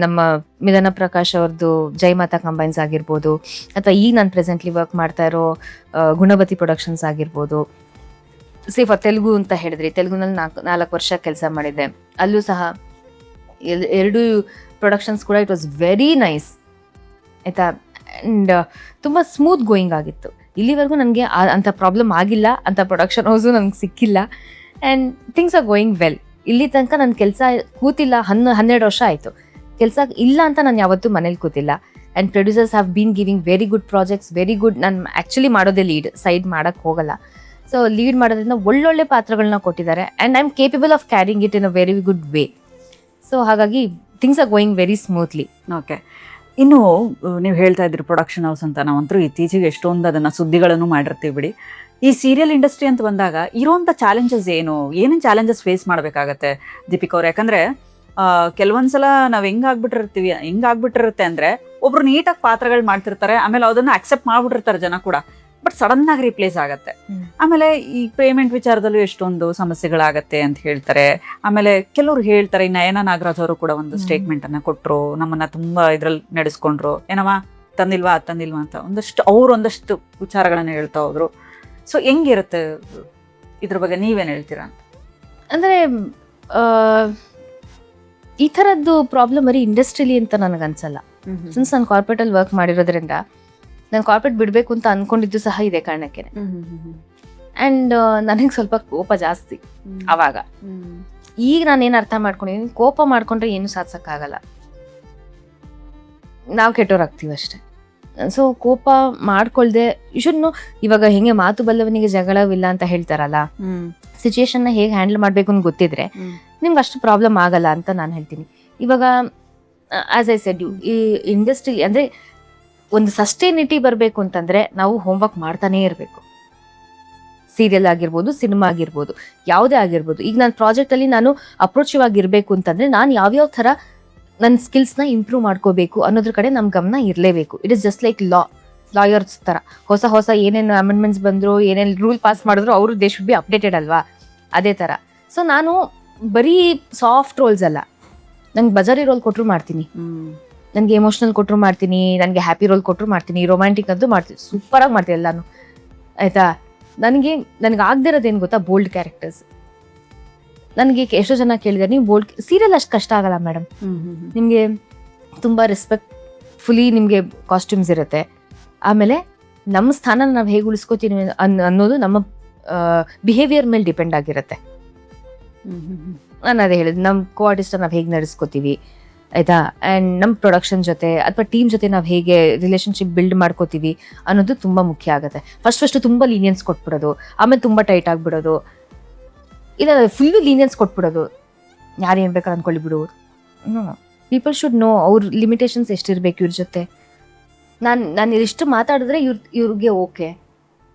ನಮ್ಮ ಮಿಲನ ಪ್ರಕಾಶ್ ಅವ್ರದ್ದು ಜೈ ಮಾತಾ ಕಂಬೈನ್ಸ್ ಆಗಿರ್ಬೋದು, ಅಥವಾ ಈಗ ನಾನು ಪ್ರೆಸೆಂಟ್ಲಿ ವರ್ಕ್ ಮಾಡ್ತಾ ಇರೋ ಗುಣವತಿ ಪ್ರೊಡಕ್ಷನ್ಸ್ ಆಗಿರ್ಬೋದು. ಫಾರ್ ತೆಲುಗು ಅಂತ ಹೇಳಿದ್ರಿ, ತೆಲುಗುನಲ್ಲಿ 4 ವರ್ಷ ಕೆಲಸ ಮಾಡಿದ್ದೆ. ಅಲ್ಲೂ ಸಹ 2 ಪ್ರೊಡಕ್ಷನ್ಸ್ ಕೂಡ ಇಟ್ ವಾಸ್ ವೆರಿ ನೈಸ್ ಆಯಿತಾ. ಆ್ಯಂಡ್ ತುಂಬ ಸ್ಮೂತ್ ಗೋಯಿಂಗ್ ಆಗಿತ್ತು. ಇಲ್ಲಿವರೆಗೂ ನನಗೆ ಅಂಥ ಪ್ರಾಬ್ಲಮ್ ಆಗಿಲ್ಲ, ಅಂಥ ಪ್ರೊಡಕ್ಷನ್ ಹೌಸು ನನಗೆ ಸಿಕ್ಕಿಲ್ಲ. And things are going well. ಇಲ್ಲಿ ತನಕ ನನ್ನ ಕೆಲಸ ಕೂತಿಲ್ಲ, 12 ವರ್ಷ ಆಯಿತು ಕೆಲಸ ಇಲ್ಲ ಅಂತ ನಾನು ಯಾವತ್ತೂ ಮನೇಲಿ ಕೂತಿಲ್ಲ. And producers have been giving very good projects, very good. ನಾನು ಆ್ಯಕ್ಚುಲಿ ಮಾಡೋದೇ ಲೀಡ್, ಸೈಡ್ ಮಾಡೋಕ್ಕೆ ಹೋಗಲ್ಲ. ಸೊ ಲೀಡ್ ಮಾಡೋದ್ರಿಂದ ಒಳ್ಳೊಳ್ಳೆ ಪಾತ್ರಗಳನ್ನ ಕೊಟ್ಟಿದ್ದಾರೆ. And I am capable of carrying it in a very good way. So ಹಾಗಾಗಿ things are going very smoothly. Okay. ಇನ್ನು ನೀವು ಹೇಳ್ತಾ ಇದ್ರಿ ಪ್ರೊಡಕ್ಷನ್ ಹೌಸ್ ಅಂತ, ನಾವಂತರೂ ಇತ್ತೀಚೆಗೆ ಎಷ್ಟೊಂದು ಅದನ್ನು ಸುದ್ದಿಗಳನ್ನು ಮಾಡಿರ್ತೀವಿ ಬಿಡಿ. ಈ ಸೀರಿಯಲ್ ಇಂಡಸ್ಟ್ರಿ ಅಂತ ಬಂದಾಗ ಇರೋಂಥ ಚಾಲೆಂಜಸ್ ಏನೇನು ಚಾಲೆಂಜಸ್ ಫೇಸ್ ಮಾಡಬೇಕಾಗತ್ತೆ ದೀಪಿಕಾ ಅವ್ರು? ಯಾಕಂದರೆ ಕೆಲವೊಂದ್ಸಲ ನಾವು ಹೆಂಗಾಗ್ಬಿಟ್ಟಿರುತ್ತೆ ಅಂದರೆ, ಒಬ್ರು ನೀಟಾಗಿ ಪಾತ್ರಗಳು ಮಾಡ್ತಿರ್ತಾರೆ, ಆಮೇಲೆ ಅದನ್ನು ಅಕ್ಸೆಪ್ಟ್ ಮಾಡ್ಬಿಟ್ಟಿರ್ತಾರೆ ಜನ ಕೂಡ, ಬಟ್ ಸಡನ್ ಆಗಿ ರಿಪ್ಲೇಸ್ ಆಗತ್ತೆ. ಆಮೇಲೆ ಈ ಪೇಮೆಂಟ್ ವಿಚಾರದಲ್ಲೂ ಎಷ್ಟೊಂದು ಸಮಸ್ಯೆಗಳಾಗತ್ತೆ ಅಂತ ಹೇಳ್ತಾರೆ. ಆಮೇಲೆ ಕೆಲವ್ರು ಹೇಳ್ತಾರೆ, ಈ ನಯನ ನಾಗರಾಜ್ ಅವರು ಕೂಡ ಒಂದು ಸ್ಟೇಟ್ಮೆಂಟ್ ಅನ್ನ ಕೊಟ್ಟರು, ನಮ್ಮನ್ನ ತುಂಬಾ ಇದ್ರಲ್ಲಿ ನಡೆಸ್ಕೊಂಡ್ರು, ಏನಮ್ಮ ತಂದಿಲ್ವಾ ಅಂತ ಒಂದಷ್ಟು ವಿಚಾರಗಳನ್ನ ಹೇಳ್ತಾ ಹೋದ್ರು. ಸೊ ಹೆಂಗಿರುತ್ತೆ ಇದ್ರ ಬಗ್ಗೆ ನೀವೇನು ಹೇಳ್ತೀರಾ? ಅಂದರೆ ಈ ಥರದ್ದು ಪ್ರಾಬ್ಲಮ್ ಬರೀ ಇಂಡಸ್ಟ್ರಿಲಿ ಅಂತ ನನಗನ್ಸಲ್ಲ. ಸಿನ್ಸ್ ನಾನು ಕಾರ್ಪೊರೇಟಲ್ಲಿ ವರ್ಕ್ ಮಾಡಿರೋದ್ರಿಂದ ನಾನು ಕಾರ್ಪೊರೇಟ್ ಬಿಡಬೇಕು ಅಂತ ಅಂದ್ಕೊಂಡಿದ್ದು ಸಹ ಇದೆ ಕಾರಣಕ್ಕೆ. ಆ್ಯಂಡ್ ನನಗೆ ಸ್ವಲ್ಪ ಕೋಪ ಜಾಸ್ತಿ ಆವಾಗ. ಈಗ ನಾನೇನು ಅರ್ಥ ಮಾಡ್ಕೊಂಡಿದ್ದೀನಿ, ಕೋಪ ಮಾಡ್ಕೊಂಡ್ರೆ ಏನು ಸಾಧಿಸೋಕ್ಕಾಗಲ್ಲ, ನಾವು ಕೆಟ್ಟೋರಾಗ್ತೀವಿ ಅಷ್ಟೆ. ಸೊ ಕೋಪ ಮಾಡ್ಕೊಳ್ದೆ ಇನ್ನು ಇವಾಗ ಹೆಂಗೆ ಮಾತು ಬಲ್ಲವನಿಗೆ ಜಗಳವಿಲ್ಲ ಅಂತ ಹೇಳ್ತಾರಲ್ಲ, ಸಿಚುಯೇಷನ್ನ ಹೇಗೆ ಹ್ಯಾಂಡಲ್ ಮಾಡಬೇಕು ಅಂತ ಗೊತ್ತಿದ್ರೆ ನಿಮ್ಗೆ ಅಷ್ಟು ಪ್ರಾಬ್ಲಮ್ ಆಗಲ್ಲ ಅಂತ ನಾನು ಹೇಳ್ತೀನಿ. ಇವಾಗ ಆಸ್ ಐ ಸೆಡ್, ಈ ಇಂಡಸ್ಟ್ರಿ ಅಂದರೆ ಒಂದು ಸಸ್ಟೈನಿಟಿ ಬರಬೇಕು ಅಂತಂದರೆ ನಾವು ಹೋಮ್ವರ್ಕ್ ಮಾಡ್ತಾನೇ ಇರಬೇಕು. ಸೀರಿಯಲ್ ಆಗಿರ್ಬೋದು, ಸಿನಿಮಾ ಆಗಿರ್ಬೋದು, ಯಾವುದೇ ಆಗಿರ್ಬೋದು. ಈಗ ನನ್ನ ಪ್ರಾಜೆಕ್ಟಲ್ಲಿ ನಾನು ಅಪ್ರೋಚಿವ್ ಆಗಿರಬೇಕು ಅಂತಂದರೆ ನಾನು ಯಾವ್ಯಾವ ಥರ ನನ್ನ ಸ್ಕಿಲ್ಸ್ನ ಇಂಪ್ರೂವ್ ಮಾಡ್ಕೋಬೇಕು ಅನ್ನೋದ್ರ ಕಡೆ ನಮ್ಮ ಗಮನ ಇರಲೇಬೇಕು. It is just like lawyers ಥರ ಹೊಸ ಏನೇನು ಅಮೆಂಡ್ಮೆಂಟ್ಸ್ ಬಂದರು, ಏನೇನು ರೂಲ್ ಪಾಸ್ ಮಾಡಿದ್ರು ಅವರು ದೇ ಶುಡ್ ಬಿ ಅಪ್ಡೇಟೆಡ್ ಅಲ್ವಾ, ಅದೇ ಥರ. ಸೊ ನಾನು ಬರೀ ಸಾಫ್ಟ್ ರೋಲ್ಸ್ ಅಲ್ಲ, ನಂಗೆ ಬಜಾರಿ ರೋಲ್ ಕೊಟ್ಟರು ಮಾಡ್ತೀನಿ, ನನಗೆ ಎಮೋಷ್ನಲ್ ಕೊಟ್ಟರು ಮಾಡ್ತೀನಿ, ನನಗೆ ಹ್ಯಾಪಿ ರೋಲ್ ಕೊಟ್ಟರು ಮಾಡ್ತೀನಿ, ರೊಮ್ಯಾಂಟಿಕ್ ಅಂತೂ ಮಾಡ್ತೀನಿ, ಸೂಪರಾಗಿ ಮಾಡ್ತೀನಿ ಎಲ್ಲಾನು ಆಯಿತಾ. ನನಗೆ ಆಗದಿರೋದೇನು ಗೊತ್ತಾ, ಬೋಲ್ಡ್ ಕ್ಯಾರೆಕ್ಟರ್ಸ್. ನನಗೆ ಎಷ್ಟೋ ಜನ ಕೇಳಿದಾರೆ, ನೀವು ಬೋಲ್ಡ್ ಸೀರಿಯಲ್ ಅಷ್ಟು ಕಷ್ಟ ಆಗಲ್ಲ ಮೇಡಮ್, ನಿಮಗೆ ತುಂಬ ರೆಸ್ಪೆಕ್ಟ್ಫುಲಿ ನಿಮಗೆ ಕಾಸ್ಟ್ಯೂಮ್ಸ್ ಇರುತ್ತೆ. ಆಮೇಲೆ ನಮ್ಮ ಸ್ಥಾನ ನಾವು ಹೇಗೆ ಉಳಿಸ್ಕೋತೀವಿ ಅನ್ನೋದು ನಮ್ಮ ಬಿಹೇವಿಯರ್ ಮೇಲೆ ಡಿಪೆಂಡ್ ಆಗಿರುತ್ತೆ. ನಾನು ಅದೇ ಹೇಳಿದ್ದು, ನಮ್ಮ ಕೋ ಆರ್ಟಿಸ್ಟ ನಾವು ಹೇಗೆ ನಡೆಸ್ಕೋತೀವಿ ಆಯಿತಾ, ಆ್ಯಂಡ್ ನಮ್ಮ ಪ್ರೊಡಕ್ಷನ್ ಜೊತೆ ಅಥವಾ ಟೀಮ್ ಜೊತೆ ನಾವು ಹೇಗೆ ರಿಲೇಷನ್ಶಿಪ್ ಬಿಲ್ಡ್ ಮಾಡ್ಕೋತೀವಿ ಅನ್ನೋದು ತುಂಬ ಮುಖ್ಯ ಆಗುತ್ತೆ. ಫಸ್ಟು ತುಂಬ ಲೀನಿಯನ್ಸ್ ಕೊಟ್ಬಿಡೋದು, ಆಮೇಲೆ ತುಂಬ ಟೈಟ್ ಆಗಿಬಿಡೋದು, ಇಲ್ಲ ಫುಲ್ಲು ಲೀನಿಯನ್ಸ್ ಕೊಟ್ಬಿಡೋದು, ಯಾರೇನು ಬೇಕಾದ್ರೆ ಅಂದ್ಕೊಳ್ಳಿ ಬಿಡು. ಪೀಪಲ್ ಶುಡ್ ನೋ ಅವ್ರ ಲಿಮಿಟೇಷನ್ಸ್ ಎಷ್ಟಿರಬೇಕು ಇವ್ರ ಜೊತೆ. ನಾನು ಇಷ್ಟು ಮಾತಾಡಿದ್ರೆ ಇವ್ರಿಗೆ ಓಕೆ,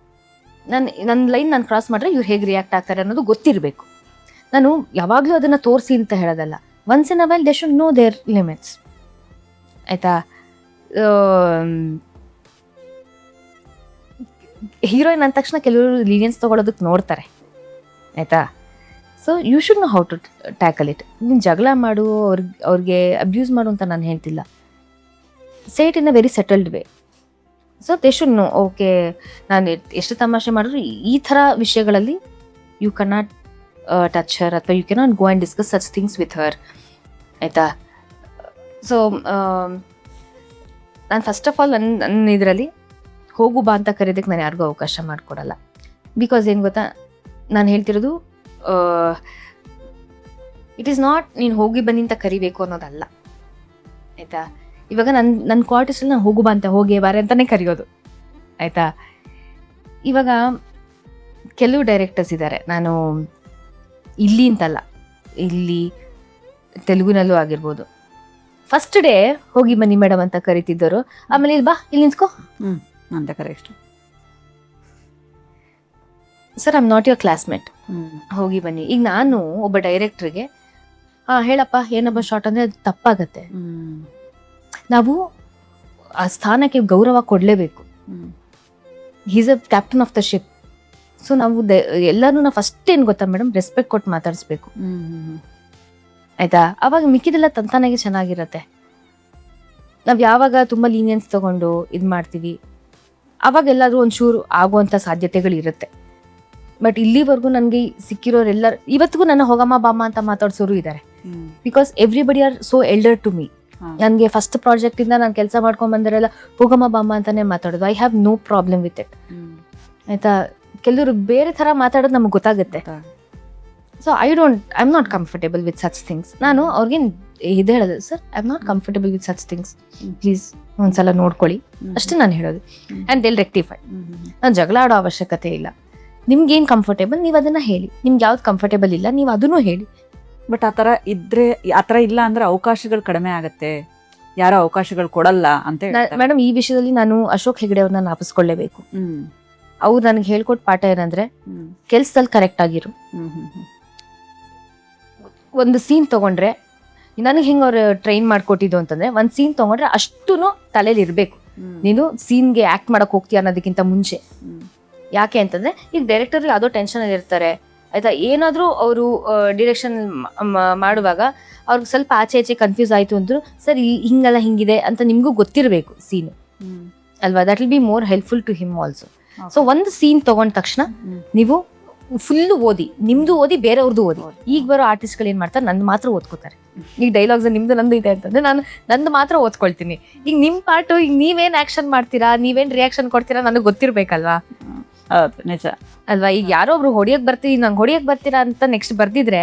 ನನ್ನ ಲೈನ್ ನಾನು ಕ್ರಾಸ್ ಮಾಡಿದ್ರೆ ಇವ್ರು ಹೇಗೆ ರಿಯಾಕ್ಟ್ ಆಗ್ತಾರೆ ಅನ್ನೋದು ಗೊತ್ತಿರಬೇಕು. ನಾನು ಯಾವಾಗಲೂ ಅದನ್ನು ತೋರಿಸಿ ಅಂತ ಹೇಳೋದಲ್ಲ. Once in a while they should know their limits ಆಯಿತಾ. ಹೀರೋಯಿನ್ ಅಂದ ತಕ್ಷಣ ಕೆಲವರು ಲೀನಿಯನ್ಸ್ ತೊಗೊಳೋದಕ್ಕೆ ನೋಡ್ತಾರೆ ಆಯಿತಾ. So you should know how to tackle it. ನೀನು ಜಗಳ ಮಾಡು, ಅವ್ರಿಗೆ ಅಬ್ಯೂಸ್ ಮಾಡು ಅಂತ ನಾನು ಹೇಳ್ತಿಲ್ಲ. Say it in a very settled way. So they should know, okay ನಾನು ಎಷ್ಟು ತಮಾಷೆ ಮಾಡಿದ್ರು ಈ ಥರ ವಿಷಯಗಳಲ್ಲಿ ಯು ಕೆನಾಟ್ ಟಚ್ ಹರ್, ಅಥವಾ you cannot go and discuss such things with her ಆಯಿತಾ. ಸೊ ನಾನು ಫಸ್ಟ್ ಆಫ್ ಆಲ್ ನನ್ನ ಇದರಲ್ಲಿ ಹೋಗು ಬಾ ಅಂತ ಕರೆಯೋದಕ್ಕೆ ನಾನು ಯಾರಿಗೂ ಅವಕಾಶ ಮಾಡಿಕೊಡಲ್ಲ. ಬಿಕಾಸ್ ಏನು ಗೊತ್ತಾ, ನಾನು ಹೇಳ್ತಿರೋದು ಇಟ್ ಈಸ್ ನಾಟ್ ನೀನು ಹೋಗಿ ಬನ್ನಿ ಅಂತ ಕರಿಬೇಕು ಅನ್ನೋದಲ್ಲ ಆಯ್ತಾ. ಇವಾಗ ನನ್ನ ಕ್ವಾರ್ಟರ್ಸಲ್ಲಿ ನಾನು ಹೋಗು ಬಾ ಅಂತ ಹೋಗಿ ಬಾರೆ ಅಂತಾನೆ ಕರೆಯೋದು ಆಯ್ತಾ. ಇವಾಗ ಕೆಲವು ಡೈರೆಕ್ಟರ್ಸ್ ಇದ್ದಾರೆ, ನಾನು ಇಲ್ಲಿ ಅಂತಲ್ಲ, ಇಲ್ಲಿ ತೆಲುಗುನಲ್ಲೂ ಆಗಿರ್ಬೋದು, ಫಸ್ಟ್ ಡೇ ಹೋಗಿ ಬನ್ನಿ ಮೇಡಮ್ ಅಂತ ಕರಿತಿದ್ದರು, ಆಮೇಲೆ ಇಲ್ಲಿ ಬಾ ಇಲ್ಲಿ ನಿಂತ್ಕೋ ಅಂತ correct sir I am not your classmate, ಹೋಗಿ ಬನ್ನಿ. ಈಗ ನಾನು ಒಬ್ಬ ಡೈರೆಕ್ಟ್ರಿಗೆ ಹೇಳಪ್ಪ ಏನಪ್ಪ ಶಾರ್ಟ್ ಅಂದರೆ ಅದು ತಪ್ಪಾಗತ್ತೆ. ನಾವು ಆ ಸ್ಥಾನಕ್ಕೆ ಗೌರವ ಕೊಡಲೇಬೇಕು. He's a captain of the ship. So ನಾವು ಎಲ್ಲರೂ ನಾವು ಫಸ್ಟ್ ಏನು ಗೊತ್ತಾ ಮೇಡಮ್, ರೆಸ್ಪೆಕ್ಟ್ ಕೊಟ್ಟು ಮಾತಾಡಿಸ್ಬೇಕು ಆಯ್ತಾ. ಅವಾಗ ಮಿಕ್ಕಿದೆಲ್ಲ ತಂತಾನಾಗೆ ಚೆನ್ನಾಗಿರತ್ತೆ. ನಾವು ಯಾವಾಗ ತುಂಬ ಲೀನಿಯನ್ಸ್ ತಗೊಂಡು ಇದು ಮಾಡ್ತೀವಿ ಅವಾಗ ಎಲ್ಲಾದ್ರೂ ಒಂಚೂರು ಆಗುವಂಥ ಸಾಧ್ಯತೆಗಳಿರುತ್ತೆ. ಬಟ್ ಇಲ್ಲಿವರೆಗೂ ನನಗೆ ಸಿಕ್ಕಿರೋರೆಲ್ಲರೂ ಇವತ್ತಿಗೂ ನನ್ನ ಹೋಗಮ್ಮ ಬಾಮ್ಮ ಅಂತ ಮಾತಾಡ್ಸೋರು ಇದ್ದಾರೆ. Because everybody are so elder to me. ನನಗೆ ಫಸ್ಟ್ ಪ್ರಾಜೆಕ್ಟಿಂದ ನಾನು ಕೆಲಸ ಮಾಡ್ಕೊಂಡ್ ಬಂದಿರಲ್ಲ ಹೋಗಮ್ಮ ಬಾಮ್ಮ ಅಂತಾನೆ ಮಾತಾಡೋದು. I have no problem with it ಆಯ್ತಾ. ಕೆಲವರು ಬೇರೆ ಥರ ಮಾತಾಡೋದು ನಮ್ಗೆ ಗೊತ್ತಾಗುತ್ತೆ. So I am not comfortable with such things. ನಾನು ಅವ್ರಿಗೆ ಇದು ಹೇಳೋದು, sir I am not comfortable with such things, please ಒಂದ್ಸಲ ನೋಡ್ಕೊಳ್ಳಿ ಅಷ್ಟೇ ನಾನು ಹೇಳೋದು. And they'll rectify. ನಾನು ಜಗಳ ಆಡೋ ಅವಶ್ಯಕತೆ ಇಲ್ಲ. ನಿಮ್ಗೇನು ಕಂಫರ್ಟೇಬಲ್ ನೀವು ಅದನ್ನ ಹೇಳಿ, ನಿಮ್ಗೆ ಯಾವ್ದು ಕಂಫರ್ಟೇಬಲ್ ಇಲ್ಲ ನೀವು ಅದನ್ನು ಹೇಳಿ. ಬಟ್ ಆ ಥರ ಇಲ್ಲ ಅಂದ್ರೆ ಅವಕಾಶಗಳು ಕಡಿಮೆ ಆಗತ್ತೆ, ಯಾರೋ ಅವಕಾಶಗಳು ಕೊಡಲ್ಲ ಅಂತ ಮೇಡಮ್ ಈ ವಿಷಯದಲ್ಲಿ ನಾನು ಅಶೋಕ್ ಹೆಗಡೆ ಅವ್ರನ್ನ ನಾಪಿಸ್ಕೊಳ್ಳೇಬೇಕು. ಅವ್ರು ನನಗೆ ಹೇಳ್ಕೊಟ್ ಪಾಠ ಏನಂದ್ರೆ ಕೆಲ್ಸದಲ್ಲಿ ಕರೆಕ್ಟ್ ಆಗಿರು. ಒಂದು ಸೀನ್ ತಗೊಂಡ್ರೆ ನನಗೆ ಹೆಂಗೆ ಅವ್ರು ಟ್ರೈನ್ ಮಾಡ್ಕೊಟ್ಟಿದ್ದು ಅಂತಂದ್ರೆ ಒಂದು ಸೀನ್ ತಗೊಂಡ್ರೆ ಅಷ್ಟೂ ತಲೆಯಲ್ಲಿ ಇರಬೇಕು. ನೀನು ಸೀನ್ಗೆ ಆಕ್ಟ್ ಮಾಡಕ್ ಹೋಗ್ತೀಯ ಅನ್ನೋದಕ್ಕಿಂತ ಮುಂಚೆ. ಯಾಕೆ ಅಂತಂದ್ರೆ ಈಗ ಡೈರೆಕ್ಟರ್ ಯಾವುದೋ ಟೆನ್ಷನ್ ಅಲ್ಲಿ ಇರ್ತಾರೆ ಆಯ್ತಾ. ಏನಾದರೂ ಅವರು ಡಿರೆಕ್ಷನ್ ಮಾಡುವಾಗ ಅವ್ರಿಗೆ ಸ್ವಲ್ಪ ಆಚೆ ಈಚೆ ಕನ್ಫ್ಯೂಸ್ ಆಯ್ತು ಅಂದ್ರು ಸರ್ ಹಿಂಗಲ್ಲ ಹಿಂಗಿದೆ ಅಂತ ನಿಮ್ಗೂ ಗೊತ್ತಿರಬೇಕು ಸೀನು ಅಲ್ವಾ. That will be more helpful to him also. So ಒಂದು ಸೀನ್ ತಗೊಂಡ ತಕ್ಷಣ ನೀವು ಫುಲ್ಲು ಓದಿ, ನಿಮ್ದು ಓದಿ ಬೇರೆಯವ್ರದ್ದು ಓದಿ. ಈಗ ಬರೋ ಆರ್ಟಿಸ್ಟ್ಗಳು ಏನ್ ಮಾಡ್ತಾರೆ, ನಂದು ಮಾತ್ರ ಓದ್ಕೋತಾರೆ. ಈಗ ಡೈಲಾಗ್ಸ್ ನಿಮ್ದು ನಂದು ಇದೆ ಅಂತಂದ್ರೆ ನಾನು ನಂದು ಮಾತ್ರ ಓದ್ಕೊಳ್ತೀನಿ. ಈಗ ನಿಮ್ ಪಾರ್ಟು ಈಗ ನೀವೇನ್ ಆಕ್ಷನ್ ಮಾಡ್ತೀರಾ, ನೀವೇನ್ ರಿಯಾಕ್ಷನ್ ಕೊಡ್ತೀರಾ ನನಗೆ ಗೊತ್ತಿರ್ಬೇಕಲ್ವಾ. ನಿಜ ಅಲ್ವಾ. ಈಗ ಯಾರೋ ಒಬ್ರು ಹೊಡಿಯಕ್ ಬರ್ತೀವಿ, ನಂಗೆ ಹೊಡಿಯಕ್ ಬರ್ತೀರಾ ಅಂತ ನೆಕ್ಸ್ಟ್ ಬರ್ದಿದ್ರೆ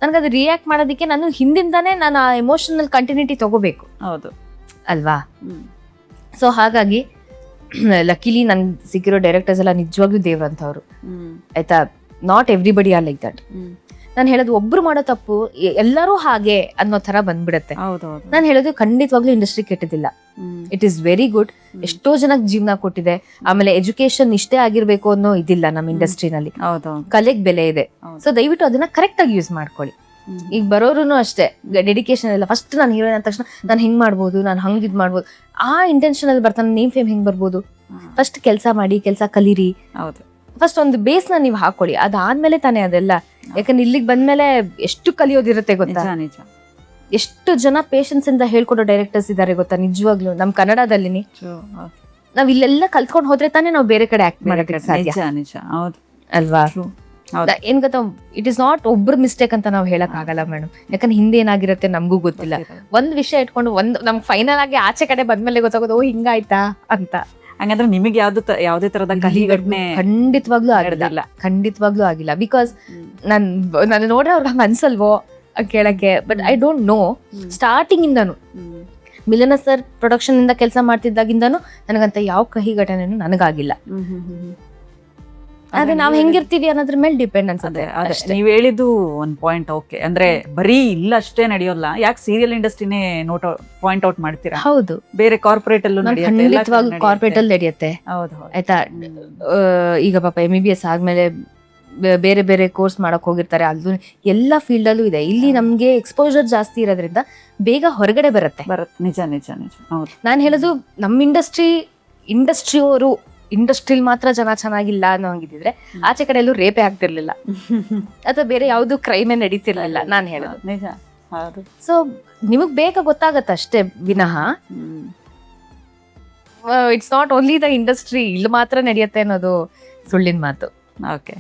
ನನ್ಗೆ ಅದು ರಿಯಾಕ್ಟ್ ಮಾಡೋದಕ್ಕೆ ನಾನು ಹಿಂದಿಂದಾನೇ ನಾನು ಆ ಎಮೋಷನಲ್ ಕಂಟಿನ್ಯೂಟಿ ತಗೋಬೇಕು. ಹೌದು ಅಲ್ವಾ. ಸೊ ಹಾಗಾಗಿ ಲಕ್ಕಿಲಿ ನನ್ಗೆ ಸಿಕ್ಕಿರೋ ಡೈರೆಕ್ಟರ್ಸ್ ಎಲ್ಲ ನಿಜವಾಗ್ಲೂ ದೇವ್ರಂತವ್ರು ಆಯ್ತಾ. Not everybody are like that. ನಾನು ಹೇಳೋದು ಒಬ್ರು ಮಾಡೋ ತಪ್ಪು ಎಲ್ಲರೂ ಹಾಗೆ ಅನ್ನೋ ತರ ಬಂದ್ಬಿಡತ್ತೆ. ನಾನು ಹೇಳೋದು ಖಂಡಿತವಾಗ್ಲೂ ಇಂಡಸ್ಟ್ರಿ ಕೆಟ್ಟದಿಲ್ಲ. It is very good. ಎಷ್ಟೋ ಜನಕ್ಕೆ ಜೀವನ ಕೊಟ್ಟಿದೆ. ಆಮೇಲೆ ಎಜುಕೇಶನ್ ಇಷ್ಟೇ ಆಗಿರ್ಬೇಕು ಅನ್ನೋ ಇದಿಲ್ಲ ನಮ್ಮ ಇಂಡಸ್ಟ್ರಿನಲ್ಲಿ. ಕಲೆಗ್ ಬೆಲೆ ಇದೆ. ಸೊ ದಯವಿಟ್ಟು ಅದನ್ನ ಕರೆಕ್ಟ್ ಆಗಿ ಯೂಸ್ ಮಾಡ್ಕೊಳ್ಳಿ. ಈಗ ಬರೋರು ಅಷ್ಟೇ ಡೆಡಿಕೇಶನ್ ಎಲ್ಲ ಫಸ್ಟ್ ನಾನು ಹೀರೋಯಿನ್ ಅಂದ ತಕ್ಷಣ ನಾನು ಹಿಂಗ್ ಮಾಡ್ಬೋದು, ನಾನು ಹಂಗ್ ಇದ್ ಮಾಡ್ಬೋದು ಆ ಇಂಟೆನ್ಷನ್ ಅಲ್ಲಿ ಬರ್ತಾನೆ. ನೇಮ್ ಫೇಮ್ ಹೆಂಗ್ ಬರ್ಬೋದು, ಫಸ್ಟ್ ಕೆಲಸ ಮಾಡಿ, ಕೆಲಸ ಕಲೀರಿ. ಫಸ್ಟ್ ಒಂದು ಬೇಸ್ನ ನೀವು ಹಾಕೊಳ್ಳಿ, ಅದಾದ್ಮೇಲೆ ತಾನೇ ಅದೆಲ್ಲ. ಯಾಕಂದ್ರೆ ಇಲ್ಲಿಗೆ ಬಂದ್ಮೇಲೆ ಎಷ್ಟು ಕಲಿಯೋದಿರುತ್ತೆ ಗೊತ್ತಾ. ಎಷ್ಟು ಜನ ಪೇಷನ್ಸ್ ಇಂದ ಹೇಳ್ಕೊಡೋ ಡೈರೆಕ್ಟರ್ಸ್ ಇದಾರೆ ಗೊತ್ತಾ ನಿಜವಾಗ್ಲೂ ನಮ್ ಕನ್ನಡದಲ್ಲಿ. ನಾವ್ ಇಲ್ಲೆಲ್ಲ ಕಲ್ತ್ಕೊಂಡು ಹೋದ್ರೆ ತಾನೇ ನಾವು ಬೇರೆ ಕಡೆ ಆಕ್ಟ್ ಮಾಡಕ್ಕೆ ಸಾಧ್ಯ ಅಲ್ವಾ. ಏನ್ ಗೊತ್ತಾ, ಇಟ್ ಇಸ್ ನಾಟ್ ಒಬ್ರು ಮಿಸ್ಟೇಕ್ ಅಂತ ನಾವು ಹೇಳಕ್ ಆಗಲ್ಲ ಮೇಡಮ್. ಯಾಕಂದ್ರೆ ಹಿಂದೆ ಏನಾಗಿರುತ್ತೆ ನಮಗೂ ಗೊತ್ತಿಲ್ಲ. ಒಂದ್ ವಿಷಯ ಇಟ್ಕೊಂಡು ನಮ್ಗೆ ಫೈನಲ್ ಆಗಿ ಆಚೆ ಕಡೆ ಬಂದ್ಮೇಲೆ ಗೊತ್ತಾಗೋದು ಓ ಹಿಂಗಾಯ್ತಾ ಅಂತ. ಹಂಗಂದ್ರೆ ನಿಮಗೆ ಯಾವುದೇ ತರದ ಕಹಿ ಘಟನೆ ಖಂಡಿತವಾಗ್ಲೂ ಖಂಡಿತವಾಗ್ಲೂ ಆಗಿಲ್ಲ. ಬಿಕಾಸ್ ನಾನು ನೋಡ್ರೆ ಅವ್ರಿಗೆ ಹಂಗ ಅನ್ಸಲ್ವೋ ಕೇಳಕ್ಕೆ. But I don't know, starting ಇಂದಾನು ಮಿಲನ ಸರ್ ಪ್ರೊಡಕ್ಷನ್ ಇಂದ ಕೆಲಸ ಮಾಡ್ತಿದ್ದಾಗಿಂದಾನು ನನಗಂತ ಯಾವ ಕಹಿ ಘಟನೆನೂ ನನಗಾಗಿಲ್ಲ. ಆದ್ರೆ ನಾವ್ ಹೆಂಗಿರ್ತೀವಿ ಅನ್ನೋದ್ರ ಮೇಲೆ ಡಿಪೆಂಡ್ ಅನ್ಸುತ್ತೆ. ನೀವ್ ಹೇಳಿದ್ದು ಒಂದ್ ಪಾಯಿಂಟ್ ಓಕೆ. ಅಂದ್ರೆ ಬರೀ ಇಲ್ಲ ಅಷ್ಟೇ ನಡೆಯೋಲ್ಲ. ಯಾಕೆ ಸೀರಿಯಲ್ ಇಂಡಸ್ಟ್ರಿನೇ ಪಾಯಿಂಟ್ ಔಟ್ ಮಾಡ್ತೀರಾ? ಹೌದು, ಬೇರೆ ಕಾರ್ಪೊರೇಟ್ ಅಲ್ಲೂ ಕಾರ್ಪೊರೇಟ್ ಅಲ್ಲಿ ನಡೆಯುತ್ತೆ ಆಯ್ತಾ. ಈಗ ಪಾಪ MBBS ಆದ್ಮೇಲೆ ಬೇರೆ ಬೇರೆ ಕೋರ್ಸ್ ಮಾಡಕ್ ಹೋಗಿರ್ತಾರೆ, ಅದು ಎಲ್ಲ ಫೀಲ್ಡ್ ಅಲ್ಲೂ ಇದೆ. ಇಲ್ಲಿ ನಮ್ಗೆ ಎಕ್ಸ್ಪೋಜರ್ ಜಾಸ್ತಿ ಇರೋದ್ರಿಂದ ಬೇಗ ಹೊರಗಡೆ ಬರುತ್ತೆ. ನಿಜ ನಿಜ ನಿಜ. ನಾನ್ ಹೇಳೋದು ನಮ್ಮ ಇಂಡಸ್ಟ್ರಿಯವರು ಇಂಡಸ್ಟ್ರಿಲ್ ಮಾತ್ರ ಜನ ಚೆನ್ನಾಗಿಲ್ಲ ಅನ್ನೋ ಹಂಗಿದ್ರೆ ಆಚೆ ಕಡೆ ಎಲ್ಲೂ ರೇಪೇ ಆಗ್ತಿರ್ಲಿಲ್ಲ ಅಥವಾ ಬೇರೆ ಯಾವ್ದು ಕ್ರೈಮೇ ನಡೀತಿರ್ಲಿಲ್ಲ. ನಾನು ಹೇಳೋದು ನಿಜ. ಸೊ ನಿಮಗ್ ಬೇಗ ಗೊತ್ತಾಗತ್ತೆ ಅಷ್ಟೇ ವಿನಃ it's not only the industry ಇಲ್ಲಿ ಮಾತ್ರ ನಡೆಯುತ್ತೆ ಅನ್ನೋದು ಸುಳ್ಳಿನ ಮಾತು. ಓಕೆ.